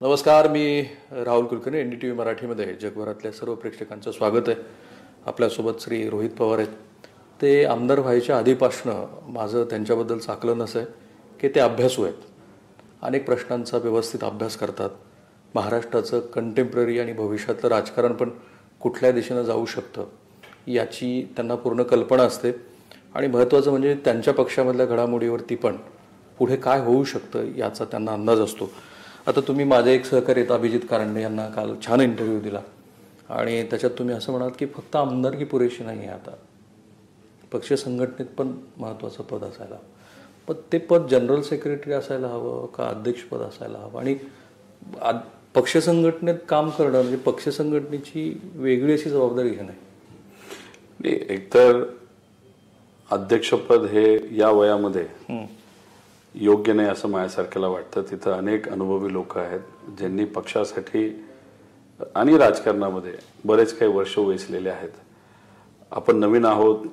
नमस्कार, मी राहुल कुलकर्णी. NDTV मराठीमध्ये जगभरातल्या सर्व प्रेक्षकांचं स्वागत आहे. आपल्यासोबत श्री रोहित पवार आहेत. ते आमदार व्हायच्या आधीपासनं माझं त्यांच्याबद्दल आकलनच आहे की ते अभ्यासू आहेत. अनेक प्रश्नांचा व्यवस्थित अभ्यास करतात. महाराष्ट्राचं कंटेम्पररी आणि भविष्यातलं राजकारण पण कुठल्या दिशेनं जाऊ शकतं याची त्यांना पूर्ण कल्पना असते. आणि महत्त्वाचं म्हणजे त्यांच्या पक्षामधल्या घडामोडीवरती पण पुढे काय होऊ शकतं याचा त्यांना अंदाज असतो. आता तुम्ही माझे एक सहकारी आहेत अभिजित कारंडे यांना काल छान इंटरव्ह्यू दिला आणि त्याच्यात तुम्ही असं म्हणाल की फक्त आमदारकी पुरेशी नाही आहे, आता पक्ष संघटनेत पण महत्त्वाचं पद असायला हवं. पण ते पद जनरल सेक्रेटरी असायला हवं का अध्यक्षपद असायला हवं? आणि पक्ष संघटनेत काम करणं म्हणजे पक्ष संघटनेची वेगळी अशी जबाबदारी घेणं. एकतर अध्यक्षपद हे या वयामध्ये योग्य नाही असं माझ्यासारख्याला वाटतं. तिथं अनेक अनुभवी लोक आहेत ज्यांनी पक्षासाठी आणि राजकारणामध्ये बरेच काही वर्ष वेचलेले आहेत. आपण नवीन आहोत,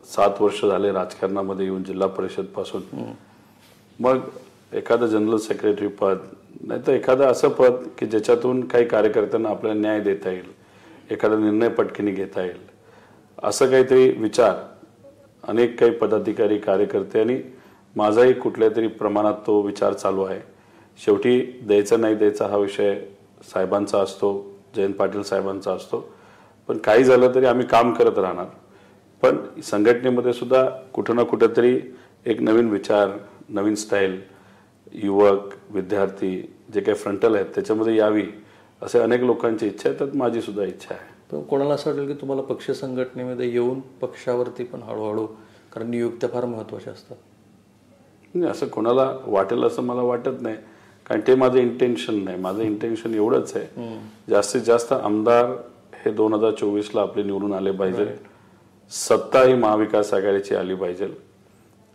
7 वर्ष झाले राजकारणामध्ये येऊन जिल्हा परिषद पासून. मग एखादं जनरल सेक्रेटरी पद नाही तर एखादं असं पद की ज्याच्यातून काही कार्यकर्त्यांना आपल्याला न्याय देता येईल, एखादा निर्णय पटकनी घेता येईल, असं काहीतरी विचार अनेक काही पदाधिकारी कार्यकर्ते आणि माझाही कुठल्या तरी प्रमाणात तो विचार चालू आहे. शेवटी द्यायचा नाही द्यायचा हा विषय साहेबांचा असतो, जयंत पाटील साहेबांचा असतो. पण काही झालं तरी आम्ही काम करत राहणार. पण संघटनेमध्ये सुद्धा कुठं ना कुठेतरी एक नवीन विचार, नवीन स्टाईल, युवक विद्यार्थी जे काही फ्रंटल आहेत त्याच्यामध्ये यावी असे अनेक लोकांची इच्छा आहे. त्यात माझी सुद्धा इच्छा आहे. पण कोणाला असं वाटेल की तुम्हाला पक्ष संघटनेमध्ये येऊन पक्षावरती पण हळूहळू, कारण नियुक्त्या फार महत्त्वाच्या असतात. असं कोणाला वाटेल असं मला वाटत नाही, कारण ते माझं इंटेन्शन नाही. माझं इंटेन्शन एवढंच आहे, जास्तीत जास्त आमदार हे 2024ला आपले निवडून आले पाहिजे. सत्ता ही महाविकास आघाडीची आली पाहिजे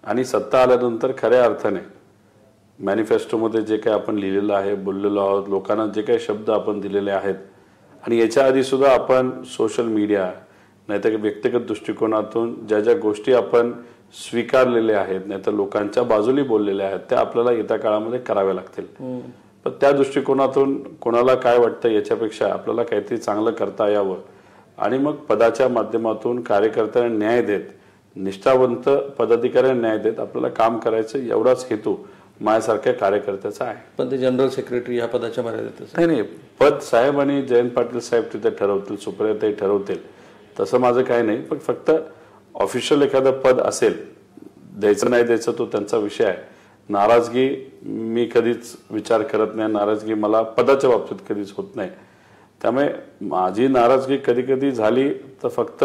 आणि सत्ता आल्यानंतर खऱ्या अर्थाने मॅनिफेस्टोमध्ये जे काही आपण लिहिलेलं आहे, बोललेलो आहोत, लोकांना जे काही शब्द आपण दिलेले आहेत आणि याच्या आधी सुद्धा आपण सोशल मीडिया नाहीतर व्यक्तिगत दृष्टिकोनातून ज्या ज्या गोष्टी आपण स्वीकारलेल्या आहेत नाहीतर लोकांच्या बाजूने बोललेल्या आहेत त्या आपल्याला येत्या काळामध्ये कराव्या लागतील. पण त्या दृष्टिकोनातून कोणाला काय वाटतं याच्यापेक्षा आपल्याला काहीतरी चांगलं करता यावं आणि मग पदाच्या माध्यमातून कार्यकर्त्यांना न्याय देत, निष्ठावंत पदाधिकाऱ्यांना न्याय देत आपल्याला काम करायचं, एवढाच हेतू माझ्यासारख्या कार्यकर्त्याचा आहे. पण ते जनरल सेक्रेटरी या पदाच्या मर्यादेत नाही. पद साहेब आणि जयंत पाटील साहेब तिथे ठरवतील, सुप्रियाताई ठरवतील, तसं माझं काही नाही. पण फक्त ऑफिशियल एखादं पद असेल, द्यायचं नाही द्यायचं तो त्यांचा विषय आहे. नाराजगी मी कधीच विचार करत नाही, नाराजगी मला पदाच्या बाबतीत कधीच होत नाही. त्यामुळे माझी नाराजगी कधी कधी झाली तर फक्त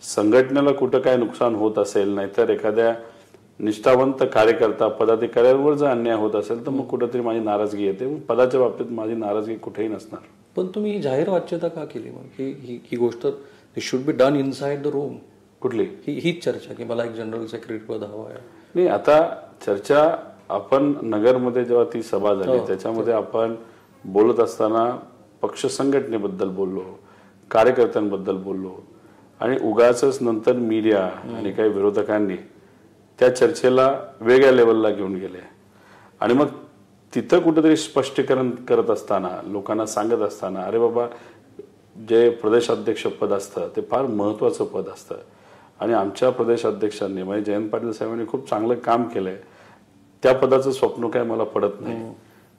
संघटनेला कुठं काय नुकसान होत असेल नाहीतर एखाद्या निष्ठावंत कार्यकर्ता पदाधिकाऱ्यांवर जर अन्याय होत असेल तर मग कुठेतरी माझी नाराजगी येते. पदाच्या बाबतीत माझी नाराजगी कुठेही नसणार. पण तुम्ही ही जाहीर वाच्यता का केली मग? ही गोष्ट should be done inside the room. कुठली हीच चर्चा की मला एक जनरल सेक्रेटरी पद हवं आहे? नाही, आता चर्चा आपण नगरमध्ये जेव्हा ती सभा झाली त्याच्यामध्ये आपण बोलत असताना पक्ष संघटनेबद्दल बोललो, कार्यकर्त्यांबद्दल बोललो आणि उगाचच नंतर मीडिया आणि काही विरोधकांनी त्या चर्चेला वेगळ्या लेवलला घेऊन गेले आणि मग तिथं कुठेतरी स्पष्टीकरण करत असताना लोकांना सांगत असताना अरे बाबा, जे प्रदेशाध्यक्ष पद असतं ते फार महत्वाचं पद असतं आणि आमच्या प्रदेशाध्यक्षांनी म्हणजे जयंत पाटील साहेबांनी खूप चांगलं काम केलंय. त्या पदाचं स्वप्न काय मला पडत नाही.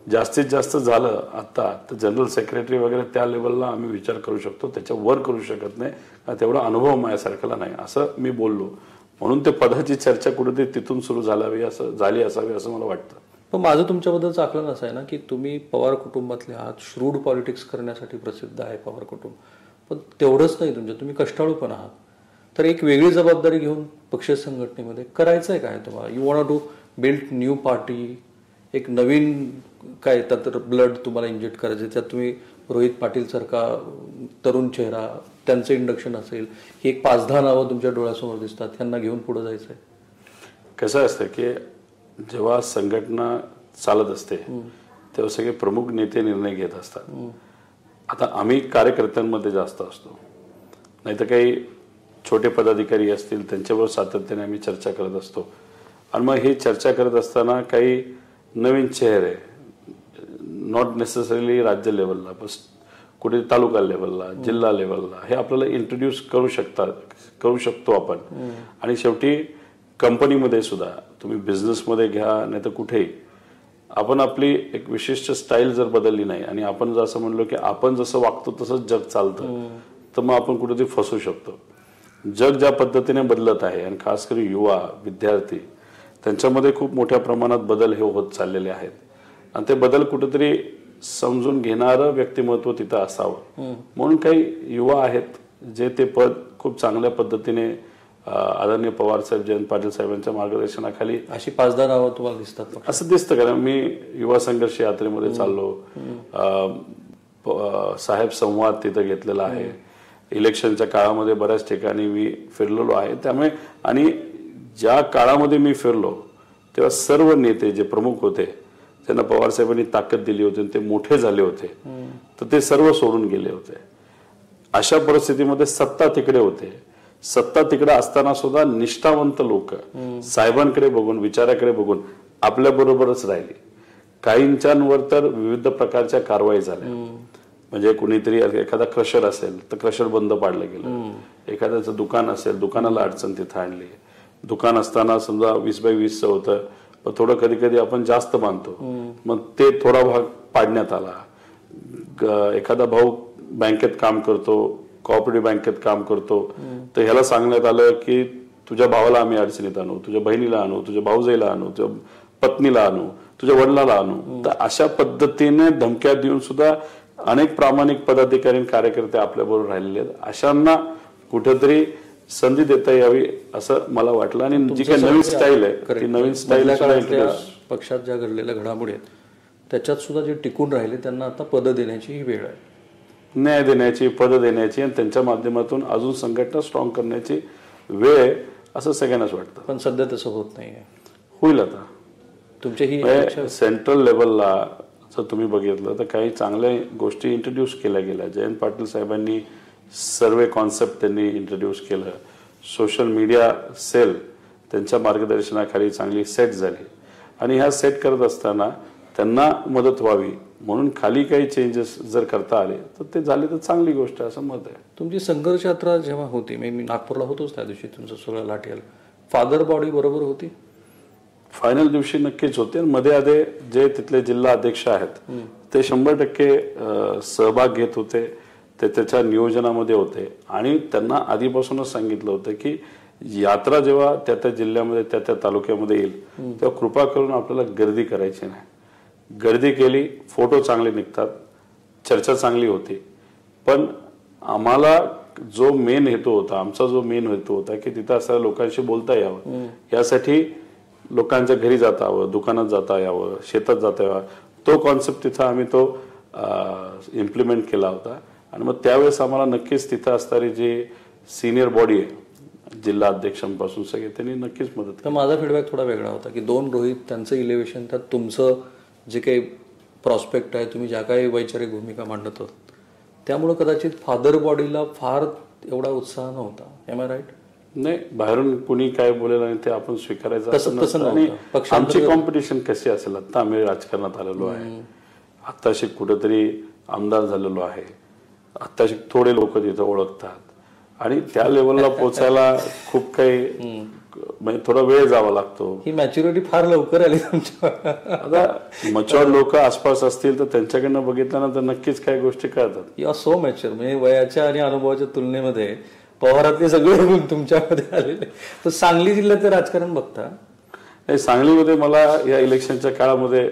जास्तीत जास्त झालं आता तर जनरल सेक्रेटरी वगैरे त्या लेवलला आम्ही विचार करू शकतो, त्याच्या वर करू शकत नाही, तेवढा अनुभव माझ्यासारख्याला नाही असं मी बोललो. म्हणून ते पदाची चर्चा कुठेतरी तिथून सुरू झाली असावी असं मला वाटतं. पण माझं तुमच्याबद्दलचं आकलन असं आहे ना की तुम्ही पवार कुटुंबातले आहात, श्रूड पॉलिटिक्स करण्यासाठी प्रसिद्ध आहे पवार कुटुंब. पण तेवढंच नाही, तुम्ही कष्टाळू पण आहात. तर एक वेगळी जबाबदारी घेऊन पक्ष संघटनेमध्ये करायचं आहे काय तुम्हाला? You want to build new party, एक नवीन काय तर ब्लड तुम्हाला इंजेक्ट करायचं. त्यात तुम्ही रोहित पाटील सारखा तरुण चेहरा, त्यांचं इंडक्शन असेल, ही एक 5-10 नावं तुमच्या डोळ्यासमोर दिसतात, त्यांना घेऊन पुढे जायचं आहे. कसं असतं की जेव्हा संघटना चालत असते तेव्हा सगळे प्रमुख नेते निर्णय घेत असतात. आता आम्ही कार्यकर्त्यांमध्ये जास्त असतो, नाहीतर काही छोटे पदाधिकारी असतील त्यांच्यावर सातत्याने आम्ही चर्चा करत असतो आणि मग ही चर्चा करत असताना काही नवीन चेहरे नॉट नेसेसरीली राज्य लेवलला, बस कुठे तालुका लेवलला, जिल्हा लेवलला हे आपल्याला इंट्रोड्यूस करू शकतो आपण. आणि शेवटी कंपनीमध्ये सुद्धा तुम्ही बिझनेसमध्ये घ्या नाही तर कुठेही आपण आपली एक विशिष्ट स्टाईल जर बदलली नाही आणि आपण जर असं म्हणलो की आपण जसं वागतो तसंच जग चालतं तर मग आपण कुठेतरी फसू शकतो. जग ज्या पद्धतीने बदलत आहे आणि खास करून युवा विद्यार्थी त्यांच्यामध्ये खूप मोठ्या प्रमाणात बदल हे होत चाललेले आहेत आणि ते बदल कुठेतरी समजून घेणारं व्यक्तिमत्व तिथं असावं. म्हणून काही युवा आहेत जे ते पद खूप चांगल्या पद्धतीने आदरणीय पवार साहेब, जयंत पाटील साहेबांच्या मार्गदर्शनाखाली अशी 5-10 नावं तुम्हाला दिसतात? असं दिसतं. कारण मी युवा संघर्ष यात्रेमध्ये चाललो, साहेब संवाद तिथं घेतलेला आहे, इलेक्शनच्या काळामध्ये बऱ्याच ठिकाणी मी फिरलेलो आहे. त्यामुळे आणि ज्या काळामध्ये मी फिरलो तेव्हा सर्व नेते जे प्रमुख होते त्यांना पवार साहेबांनी ताकद दिली होती आणि ते मोठे झाले होते तर ते सर्व सोडून गेले होते. अशा परिस्थितीमध्ये सत्ता तिकडे होते. सत्ता तिकडे असताना सुद्धा निष्ठावंत लोक साहेबांकडे बघून, विचाराकडे बघून आपल्या बरोबरच राहिली. काहींच्यावर तर विविध प्रकारच्या कारवाई झाल्या. म्हणजे कुणीतरी एखादा क्रशर असेल तर क्रशर बंद पाडलं गेलं, एखाद्याचं दुकान असेल दुकानाला अडचण तिथं आणली. दुकान असताना समजा 20x20 होतं पण थोडं कधी कधी आपण जास्त बांधतो मग ते थोडा भाग पाडण्यात आला. एखादा भाऊ बँकेत काम करतो, कोऑपरेटिव्ह बँकेत काम करतो तर ह्याला सांगण्यात आलं की तुझ्या भावाला आम्ही अडचणीत आणू, तुझ्या बहिणीला आणू, तुझ्या भाऊजाईला आणू, तुझ्या पत्नीला आणू, तुझ्या वडिलाला आणू. तर अशा पद्धतीने धमक्या देऊन सुद्धा अनेक प्रामाणिक पदाधिकारी कार्यकर्ते आपल्याबरोबर राहिलेले आहेत. अशांना कुठेतरी संधी देता यावी असं मला वाटलं. आणि जी काही नवीन स्टाईल आहे ती नवीन स्टाईल पक्षात ज्या घडलेल्या घडामोडी आहेत त्याच्यात सुद्धा जे टिकून राहिले त्यांना आता पद देण्याची ही वेळ आहे. न्याय देण्याची, पद देण्याची आणि त्यांच्या माध्यमातून अजून संघटना स्ट्रॉंग करण्याची वेळ आहे असं सगळ्यांनाच वाटतं. पण सध्या तसं होत नाहीये. होईल आता. तुमच्या ही सेंट्रल लेवलला जर तुम्ही बघितलं तर काही चांगल्या गोष्टी इंट्रोड्यूस केल्या गेल्या. जयंत पाटील साहेबांनी सर्वे कॉन्सेप्ट त्यांनी इंट्रोड्यूस केलं. सोशल मीडिया सेल त्यांच्या मार्गदर्शनाखाली चांगली सेट झाली आणि ह्या सेट करत असताना त्यांना मदत व्हावी म्हणून खाली काही चेंजेस जर करता आले तर ते झाले तर चांगली गोष्ट आहे असं मत आहे. तुमची संघर्ष यात्रा जेव्हा होती, मी नागपूरला होतोच त्या दिवशी, तुमचं सगळं लाटेल फादर बॉडी बरोबर होती? फायनल दिवशी नक्कीच होते. मध्ये आधे जे तिथले जिल्हा अध्यक्ष आहेत ते 100% सहभाग घेत होते, ते त्याच्या नियोजनामध्ये होते आणि त्यांना आधीपासूनच सांगितलं होतं की यात्रा जेव्हा त्या त्या जिल्ह्यामध्ये त्या त्या तालुक्यामध्ये येईल तेव्हा कृपा करून आपल्याला गर्दी करायची नाही. गर्दी केली, फोटो चांगले निघतात, चर्चा चांगली होती, पण आम्हाला जो मेन हेतू होता, आमचा जो मेन हेतू होता की तिथं असणाऱ्या लोकांशी बोलता यावं, यासाठी लोकांच्या घरी जाता यावं, दुकानात जाता यावं, शेतात जाता यावं, तो कॉन्सेप्ट तिथं आम्ही तो इम्प्लिमेंट केला होता. आणि मग त्यावेळेस आम्हाला नक्कीच तिथं असणारी जी सिनियर बॉडी आहे जिल्हा अध्यक्षांपासून सगळे त्यांनी नक्कीच मदत केली. तर माझा फीडबॅक थोडा वेगळा होता की 2 रोहित, त्यांचं इलेव्हेशन, त्यात तुमचं जे काही प्रॉस्पेक्ट आहे, तुम्ही ज्या काही वैचारिक भूमिका मांडत होत त्यामुळे कदाचित फादर बॉडीला फार एवढा उत्साह नव्हता. Am I right? नाही, बाहेरून कुणी काय बोलेलं नाही ते आपण स्वीकारायचं तसं आणि आमची कॉम्पिटिशन कशी असेल. आता आम्ही राजकारणात आलेलो आहे, आत्ताशी कुठेतरी आमदार झालेलो आहे, आत्ताशी थोडे लोक तिथं ओळखतात आणि त्या लेवलला पोचायला खूप काही म्हणजे थोडा वेळ जावा लागतो. ही मॅच्युरिटी फार लवकर आली तुमच्या. आता मच्युअर लोक आसपास असतील तर त्यांच्याकडनं बघितल्यानंतर नक्कीच काही गोष्टी कळतात. You are so mature. म्हणजे वयाच्या आणि अनुभवाच्या तुलनेमध्ये पवारातले सगळे गुण तुमच्यामध्ये आलेले. तर सांगली जिल्ह्याचं राजकारण बघता? सांगलीमध्ये मला या इलेक्शनच्या काळामध्ये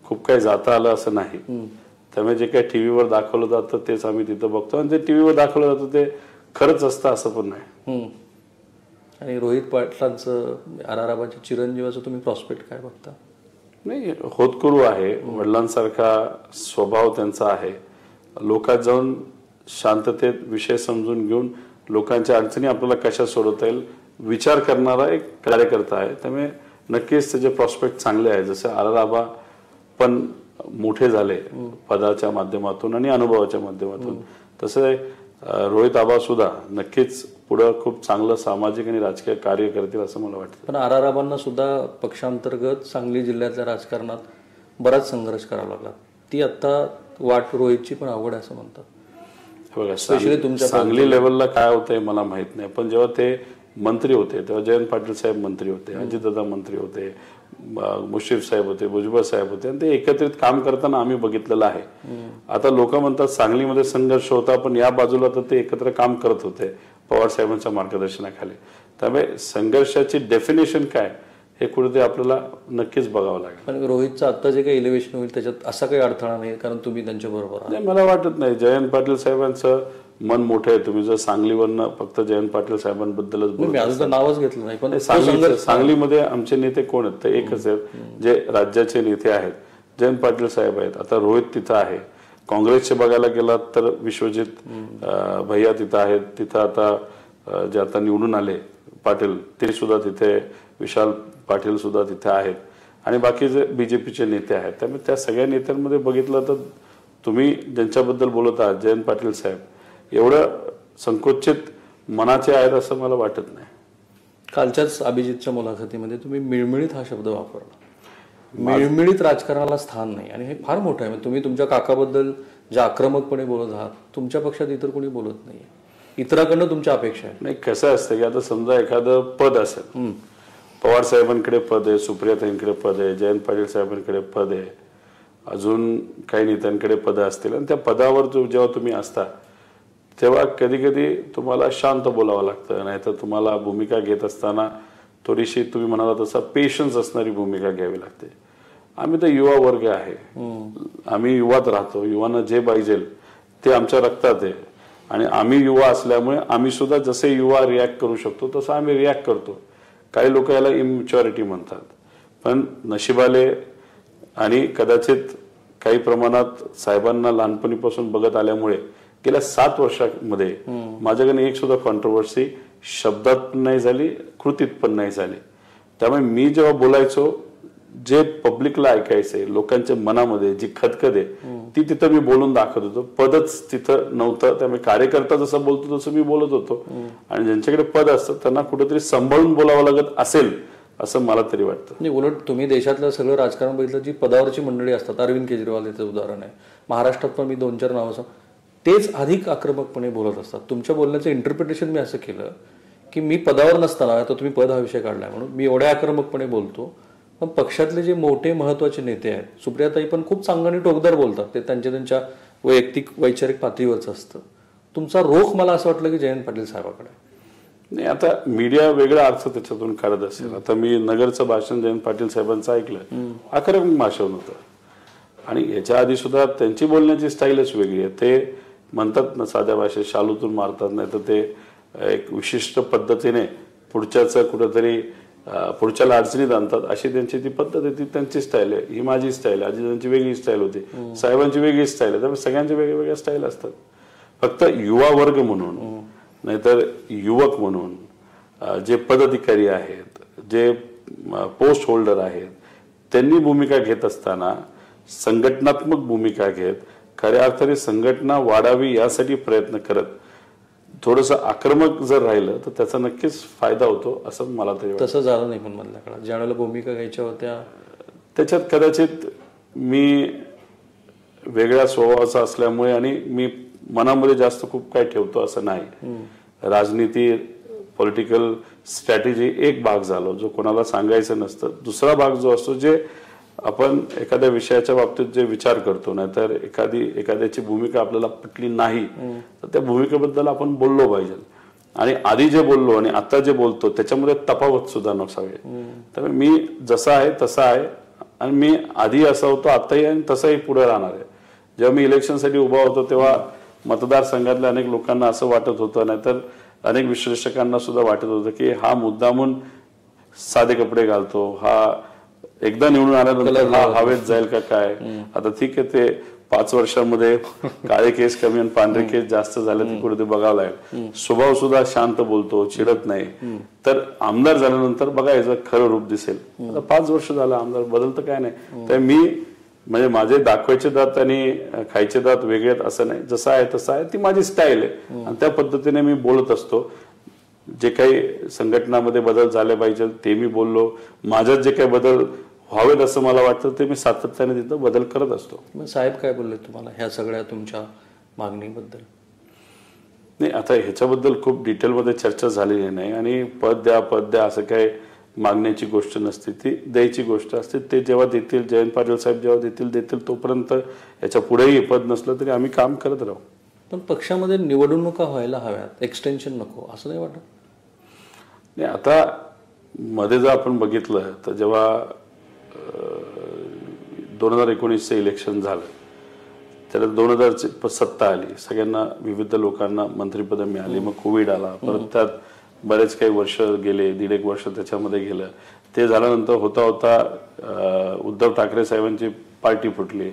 खूप काही जाता आलं असं नाही. त्यामुळे जे काही टीव्हीवर दाखवलं जातं तेच आम्ही तिथं बघतो आणि जे टीव्हीवर दाखवलं जातं ते खरंच असतं असं पण नाही. आणि रोहित पाटलांचं, आराराबाच्या चिरंजीवाचं तुम्ही प्रॉस्पेक्ट काय बघता? नाही, होतकरू आहे, वडिलांसारखा स्वभाव त्यांचा आहे, लोकात जाऊन शांततेत विषय समजून घेऊन लोकांच्या अडचणी आपल्याला कशा सोडवता येईल विचार करणारा एक कार्यकर्ता आहे. त्यामुळे नक्कीच त्याचे प्रॉस्पेक्ट चांगले आहे. जसे आराराबा पण मोठे झाले पदाच्या माध्यमातून आणि अनुभवाच्या माध्यमातून, तसे रोहित आबा सुद्धा नक्कीच पुढे खूप चांगलं सामाजिक आणि राजकीय कार्य करतील असं मला वाटतं. पण आराराबांना सुद्धा पक्षांतर्गत सांगली जिल्ह्यातल्या राजकारणात बराच संघर्ष करावा लागला. ती आता वाट रोहितची पण आवड आहे असं म्हणतात. बघा Especially तुमच्या सांगली लेवलला काय होतंय मला माहित नाही, पण जेव्हा ते मंत्री होते तेव्हा जयंत पाटील साहेब मंत्री होते, अजितदादा मंत्री होते, मुश्रीफ साहेब होते, भुजबळ साहेब होते, आणि ते एकत्रित काम करताना आम्ही बघितलेलं आहे. आता लोक म्हणतात सांगलीमध्ये संघर्ष होता, पण या बाजूला तर ते एकत्र काम करत होते पवार साहेबांच्या मार्गदर्शनाखाली. त्यामुळे संघर्षाची डेफिनेशन काय हे कुठेतरी आपल्याला नक्कीच बघावं लागेल. पण रोहितचं आता जे काही इलेव्हेशन होईल त्याच्यात असा काही अडथळा नाही, कारण तुम्ही त्यांच्या बरोबर आहात. नाही, मला वाटत नाही. जयंत पाटील साहेबांचं मन मोठं आहे. तुम्ही जर सांगलीवरनं फक्त जयंत पाटील साहेबांबद्दलच मी अजून नावच घेतलं नाही, पण सांगलीमध्ये आमचे नेते कोण आहेत? तर एकच आहेत जे राज्याचे नेते आहेत, जयंत पाटील साहेब आहेत. आता रोहित तिथं आहे. काँग्रेसचे बघायला गेलात तर विश्वजित भैया तिथं आहेत. तिथं आता जे आता निवडून आले पाटील ते सुद्धा तिथे, विशाल पाटील सुद्धा तिथे आहेत, आणि बाकी जे बीजेपीचे नेते आहेत. त्यामुळे त्या सगळ्या नेत्यांमध्ये बघितलं तर तुम्ही ज्यांच्याबद्दल बोलत आहात जयंत पाटील साहेब एवढं संकोचित मनाचे आहेत असं मला वाटत नाही. कालच्याच अभिजितच्या मुलाखतीमध्ये तुम्ही मिळमिळीत हा शब्द वापरला. मिळमिळीत राजकारणाला स्थान नाही, आणि हे फार मोठं आहे. तुम्ही तुमच्या काकाबद्दल जे आक्रमकपणे बोलत आहात, तुमच्या पक्षात इतर कोणी बोलत नाहीये. इतरांकडनं तुमच्या अपेक्षा आहे. नाही, कसं असतं की आता समजा एखादं पद असेल, पवार साहेबांकडे पद आहे, सुप्रियाताईंकडे पद आहे, जयंत पाटील साहेबांकडे पद आहे, अजून काही नेत्यांकडे पदं असतील, आणि त्या पदावर जेव्हा तुम्ही असता तेव्हा कधी कधी तुम्हाला शांत बोलावं लागतं, नाहीतर तुम्हाला भूमिका घेत असताना थोडीशी तुम्ही म्हणाला तसा पेशन्स असणारी भूमिका घ्यावी लागते. आम्ही तर युवा वर्ग आहे, आम्ही युवात राहतो. युवांना जे पाहिजे ते आमच्या रक्तात आहे, आणि आम्ही युवा असल्यामुळे आम्ही सुद्धा जसे युवा रिॲक्ट करू शकतो तसं आम्ही रिॲक्ट करतो. काही लोक याला इमॅच्युरिटी म्हणतात, पण नशिबाले आणि कदाचित काही प्रमाणात साहेबांना लहानपणीपासून बघत आल्यामुळे गेल्या 7 वर्षांमध्ये माझ्याकडे एक सुद्धा कॉन्ट्रोवर्सी शब्दात पण नाही झाली, कृतीत पण नाही झाली. त्यामुळे मी जेव्हा बोलायचो, जे पब्लिकला ऐकायचंय, लोकांच्या मनामध्ये जी खदखद आहे ती तिथं मी बोलून दाखवत होतो. पदच तिथं नव्हतं, त्यामुळे कार्यकर्ता जसं बोलतो तसं मी बोलत होतो. आणि ज्यांच्याकडे पद असतं त्यांना कुठेतरी सांभाळून बोलावं लागत असेल असं मला तरी वाटतं. नाही, उलट तुम्ही देशातलं सगळं राजकारण बघितलं, जी पदावरची मंडळी असतात, अरविंद केजरीवाल याचं उदाहरण आहे, महाराष्ट्रात पण मी 2-4 नावं, तेच अधिक आक्रमकपणे बोलत असतात. तुमच्या बोलण्याचं इंटरप्रिटेशन मी असं केलं की मी पदावर नसताना, तर तुम्ही पद हा विषय काढलाय म्हणून मी एवढ्या आक्रमकपणे बोलतो, पण पक्षातले जे मोठे महत्वाचे नेते आहेत, सुप्रियाताई पण खूप चांगलं आणि टोकदार बोलतात, ते त्यांच्या वैयक्तिक वैचारिक पातळीवरचं असतं. तुमचा रोख मला असं वाटलं की जयंत पाटील साहेबाकडे. नाही, आता मीडिया वेगळा अर्थ त्याच्यातून काढत असेल. आता मी नगरचं भाषण जयंत पाटील साहेबांचं ऐकलं, आक्रमक भाषण होतं, आणि याच्या आधी सुद्धा त्यांची बोलण्याची स्टाईलच वेगळी आहे. ते म्हणतात ना साध्या भाषेत शालूतून मारतात, नाही तर ते एक विशिष्ट पद्धतीने पुढच्याचं कुठंतरी पुढच्याला अडचणीत आणतात, अशी त्यांची ती पद्धत आहे, ती त्यांची स्टाईल आहे. ही माझी स्टाईल आहे, अजितांची वेगळी स्टाईल होती, साहेबांची वेगळी स्टाईल आहे. त्यामुळे सगळ्यांच्या वेगळ्या स्टाईल असतात. फक्त युवा वर्ग म्हणून, नाहीतर युवक म्हणून जे पदाधिकारी आहेत, जे पोस्ट होल्डर आहेत, त्यांनी भूमिका घेत असताना संघटनात्मक भूमिका घेत खऱ्या अर्थाने संघटना वाढावी यासाठी प्रयत्न करत थोडंसं आक्रमक जर राहिलं तर त्याचा नक्कीच फायदा होतो असं मला तरी वाटतं. तसं झालं नाही पण मधल्या काळात ज्या वेळेला भूमिका घ्यायच्या होत्या त्याच्यात कदाचित मी वेगळ्या स्वभावाचा असल्यामुळे, आणि मी मनामध्ये जास्त खूप काय ठेवतो असं नाही. राजनीती, पॉलिटिकल स्ट्रॅटेजी एक भाग झालो जो कोणाला सांगायचं नसतं. दुसरा भाग जो असतो, जे आपण एखाद्या विषयाच्या बाबतीत जे विचार करतो, नाहीतर एखाद्याची भूमिका आपल्याला पटली नाही तर त्या भूमिकेबद्दल आपण बोललो पाहिजे. आणि आधी जे बोललो आणि आता जे बोलतो त्याच्यामध्ये तफावत सुद्धा नसावी. त्यामुळे मी जसा आहे तसा आहे, आणि मी आधी असा होतो आताही, आणि तसाही पुढे राहणार आहे. जेव्हा मी इलेक्शनसाठी उभा होतो तेव्हा मतदारसंघातल्या अनेक लोकांना असं वाटत होतं, नाहीतर अनेक विश्लेषकांना सुद्धा वाटत होतं की हा मुद्दामून साधे कपडे घालतो, हा एकदा निवडून आल्यानंतर हा हवेत जाईल का काय. आता ठीक आहे, ते 5 वर्षांमध्ये काळे केस कमी आणि पांढरे केस जास्त झाले ते कुठे बघावं लागेल. स्वभाव सुद्धा शांत बोलतो, चिडत नाही. तर आमदार झाल्यानंतर बघा याचं खरं रूप दिसेल. आता 5 वर्ष झालं आमदार, बदलतं काय नाही. तर मी म्हणजे माझे दाखवायचे दात आणि खायचे दात वेगळे आहेत असं नाही, जसं आहे तसं आहे, ती माझी स्टाईल आहे आणि त्या पद्धतीने मी बोलत असतो. जे काही संघटनामध्ये बदल झाले पाहिजे ते मी बोललो, माझ्यात जे काही बदल व्हावेत असं मला वाटतं, ते मी सातत्याने तिथं बदल करत असतो. मग साहेब काय बोलले तुम्हाला ह्या सगळ्या तुमच्या मागणीबद्दल? नाही, आता ह्याच्याबद्दल खूप डिटेलमध्ये चर्चा झालेली नाही. आणि पद द्या असं काय मागण्याची गोष्ट नसते, ती द्यायची गोष्ट असते. ते जेव्हा देतील, जयंत पाटील साहेब जेव्हा देतील तोपर्यंत याच्या पुढेही पद नसलं तरी आम्ही काम करत राहू. पण पक्षामध्ये निवडणुका व्हायला हव्यात, एक्सटेन्शन नको असं नाही वाटत? नाही, आता मध्ये जर आपण बघितलं तर जेव्हा 2019चं इलेक्शन झालं, त्याला 2000ची सत्ता आली, सगळ्यांना विविध लोकांना मंत्रिपद मिळाली, मग कोविड आला, परत त्यात बरेच काही वर्ष गेले, 1.5 वर्ष त्याच्यामध्ये गेलं. ते झाल्यानंतर होता उद्धव ठाकरे साहेबांची पार्टी फुटली,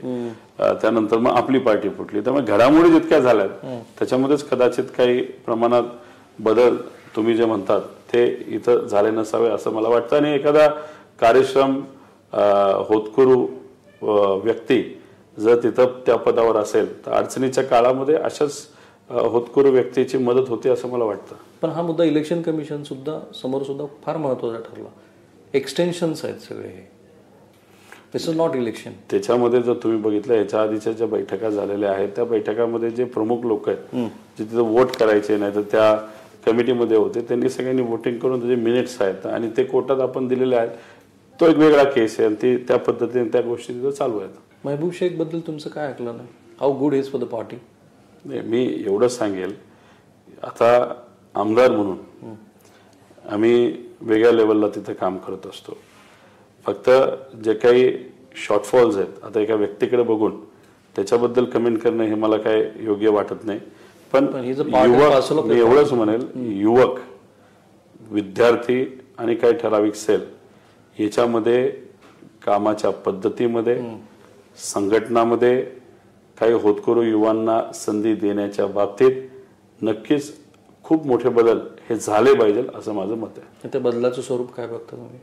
त्यानंतर मग आपली पार्टी फुटली. त्यामुळे घडामोडी जितक्या झाल्यात त्याच्यामध्येच कदाचित काही प्रमाणात बदल तुम्ही जे म्हणतात ते इथं झाले नसावे असं मला वाटतं. आणि एखादा कार्यक्षम होतकरू व्यक्ती जर तिथं त्या पदावर असेल तर अडचणीच्या काळामध्ये अशाच होतकरू व्यक्तीची मदत होते असं मला वाटतं. पण हा मुद्दा इलेक्शन कमिशन समोर सुद्धा फार महत्वाचा ठरला. एक्सटेन्शन्स आहेत सगळे, हे दिस इज नॉट इलेक्शन. त्याच्यामध्ये जर तुम्ही बघितलं, याच्या आधीच्या ज्या बैठका झालेल्या आहेत त्या बैठकामध्ये जे प्रमुख लोक आहेत जे तिथं वोट करायचे नाही तर त्या कमिटीमध्ये होते, त्यांनी सगळ्यांनी वोटिंग करून त्याचे मिनिट्स आहेत आणि ते कोर्टात आपण दिलेले आहेत. तो एक वेगळा केस आहे आणि ती त्या पद्धतीने त्या गोष्टी तिथं चालू आहेत. महबूब शेख बद्दल तुमचं काय ऐकलं नाही? How good is for the party? नाही, मी एवढं सांगेल, आता आमदार म्हणून आम्ही वेगळ्या लेवलला तिथे काम करत असतो. फक्त जे काही शॉर्टफॉल्स आहेत, आता एका व्यक्तीकडे बघून त्याच्याबद्दल कमेंट करणं हे मला काय योग्य वाटत नाही. पण युवक, मी एवढंच म्हणेल, युवक, विद्यार्थी आणि काही ठराविक सेल याच्यामध्ये कामाच्या पद्धतीमध्ये, संघटनामध्ये काही होतकरू युवांना संधी देण्याच्या बाबतीत नक्कीच खूप मोठे बदल हे झाले पाहिजे असं माझं मत आहे. त्या बदलाचं स्वरूप काय बघता तुम्ही?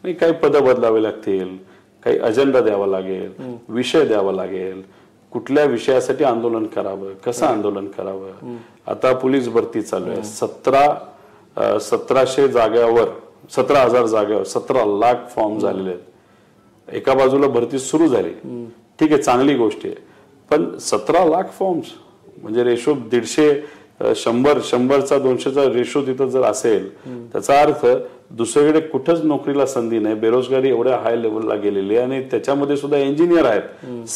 नाही, काही पदं बदलावे लागतील, काही अजेंडा द्यावा लागेल, विषय द्यावा लागेल, कुठल्या विषयासाठी आंदोलन करावं, कसं आंदोलन करावं. आता पोलीस भरती चालू आहे, 1700 जागावर, 17,000 जागावर 17 लाख फॉर्म झालेले आहेत. एका बाजूला भरती सुरू झाली, ठीक आहे, चांगली गोष्ट आहे. पण 17 लाख फॉर्म्स म्हणजे रेशो 150, 100चा 200चा रेशो तिथं जर असेल, त्याचा अर्थ दुसरीकडे कुठंच नोकरीला संधी नाही. बेरोजगारी एवढ्या हाय लेवलला गेलेली आहे आणि त्याच्यामध्ये सुद्धा इंजिनियर आहेत.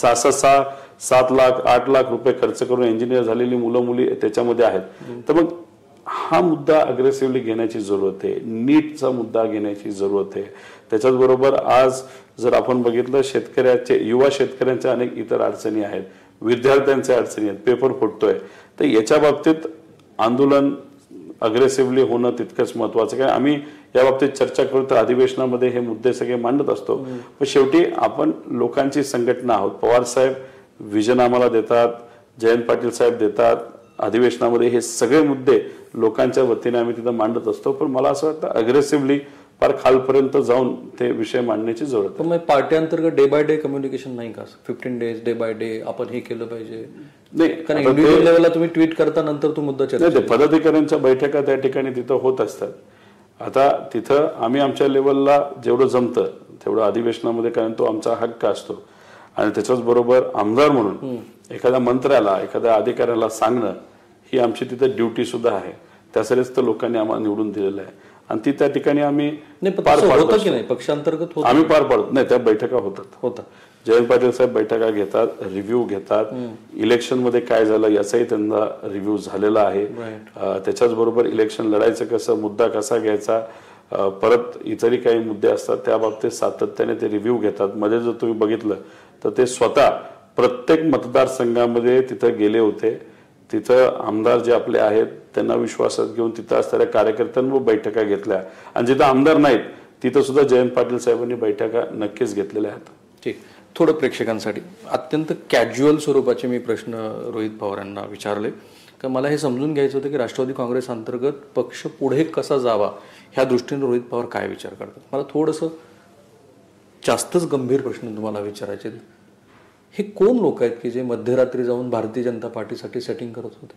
7 लाख 8 लाख रुपये खर्च करून इंजिनियर झालेली मुलं मुली त्याच्यामध्ये आहेत. तर मग हा मुद्दा अग्रेसिव्हली घेण्याची जरूरत आहे. नीटचा मुद्दा घेण्याची जरूरत आहे. त्याच्याच बरोबर आज जर आपण बघितलं, युवा शेतकऱ्यांच्या अनेक इतर अडचणी आहेत, विद्यार्थ्यांच्या अडचणी आहेत, पेपर फुटतोय. तर याच्या बाबतीत आंदोलन अग्रेसिव्हली होणं तितकंच महत्वाचं आहे. आम्ही या बाबतीत चर्चा करू तर अधिवेशनामध्ये हे मुद्दे सगळे मांडत असतो. पण शेवटी आपण लोकांची संघटना आहोत. पवार साहेब विजन आम्हाला देतात, जयंत पाटील साहेब देतात. अधिवेशनामध्ये हे सगळे मुद्दे लोकांच्या वतीने आम्ही तिथं मांडत असतो. पण मला असं वाटतं अग्रेसिव्हली फार खालपर्यंत जाऊन ते विषय मांडण्याची जरूरत आहे. पण पार्टी अंतर्गत डे बाय डे कम्युनिकेशन नाही का? 15 days डे बाय डे आपण हे केलं पाहिजे नाही, कारण इंडिव्हिज्युअल लेवलला तुम्ही ट्विट करता, नंतर तो मुद्दा चर्चा, पदाधिकाऱ्यांच्या बैठका त्या ठिकाणी तिथं होत असतात. आता तिथं आम्ही आमच्या लेवलला जेवढं जमतं तेवढं अधिवेशनामध्ये, कारण तो आमचा हक्क असतो. आणि त्याच्याच बरोबर आमदार म्हणून एखाद्या मंत्र्याला, एखाद्या अधिकाऱ्याला सांगणं ही आमची तिथं ड्युटी सुद्धा आहे. त्यासाठीच तर लोकांनी आम्हाला निवडून दिलेलं आहे आणि ती त्या ठिकाणी आम्ही पार पाडतो की नाही, पक्षांतर्गत आम्ही पार पाडत नाही. त्या बैठका होतात. जयंत पाटील साहेब बैठका घेतात, रिव्ह्यू घेतात. इलेक्शन मध्ये काय झालं याचाही त्यांना रिव्ह्यू झालेला आहे. त्याच्याच बरोबर इलेक्शन लढायचं कसं, मुद्दा कसा घ्यायचा, परत इतरही काही मुद्दे असतात त्या बाबतीत सातत्याने ते रिव्ह्यू घेतात. मध्ये जर तुम्ही बघितलं तर ते स्वतः प्रत्येक मतदारसंघामध्ये तिथं गेले होते. तिथं आमदार जे आपले आहेत त्यांना विश्वासात घेऊन तिथं असणाऱ्या कार्यकर्त्यांवर बैठका घेतल्या आणि जिथं आमदार नाहीत तिथं सुद्धा जयंत पाटील साहेबांनी बैठका नक्कीच घेतलेल्या आहेत. ठीक, थोडं प्रेक्षकांसाठी अत्यंत कॅज्युअल स्वरूपाचे मी प्रश्न रोहित पवार यांना विचारले, का मला हे समजून घ्यायचं होतं की राष्ट्रवादी काँग्रेस अंतर्गत पक्ष पुढे कसा जावा ह्या दृष्टीने रोहित पवार काय विचार करतात. मला थोडंसं जास्तच गंभीर प्रश्न तुम्हाला विचारायचे. हे कोण लोक आहेत की जे मध्यरात्री जाऊन भारतीय जनता पार्टीसाठी सेटिंग करत होते?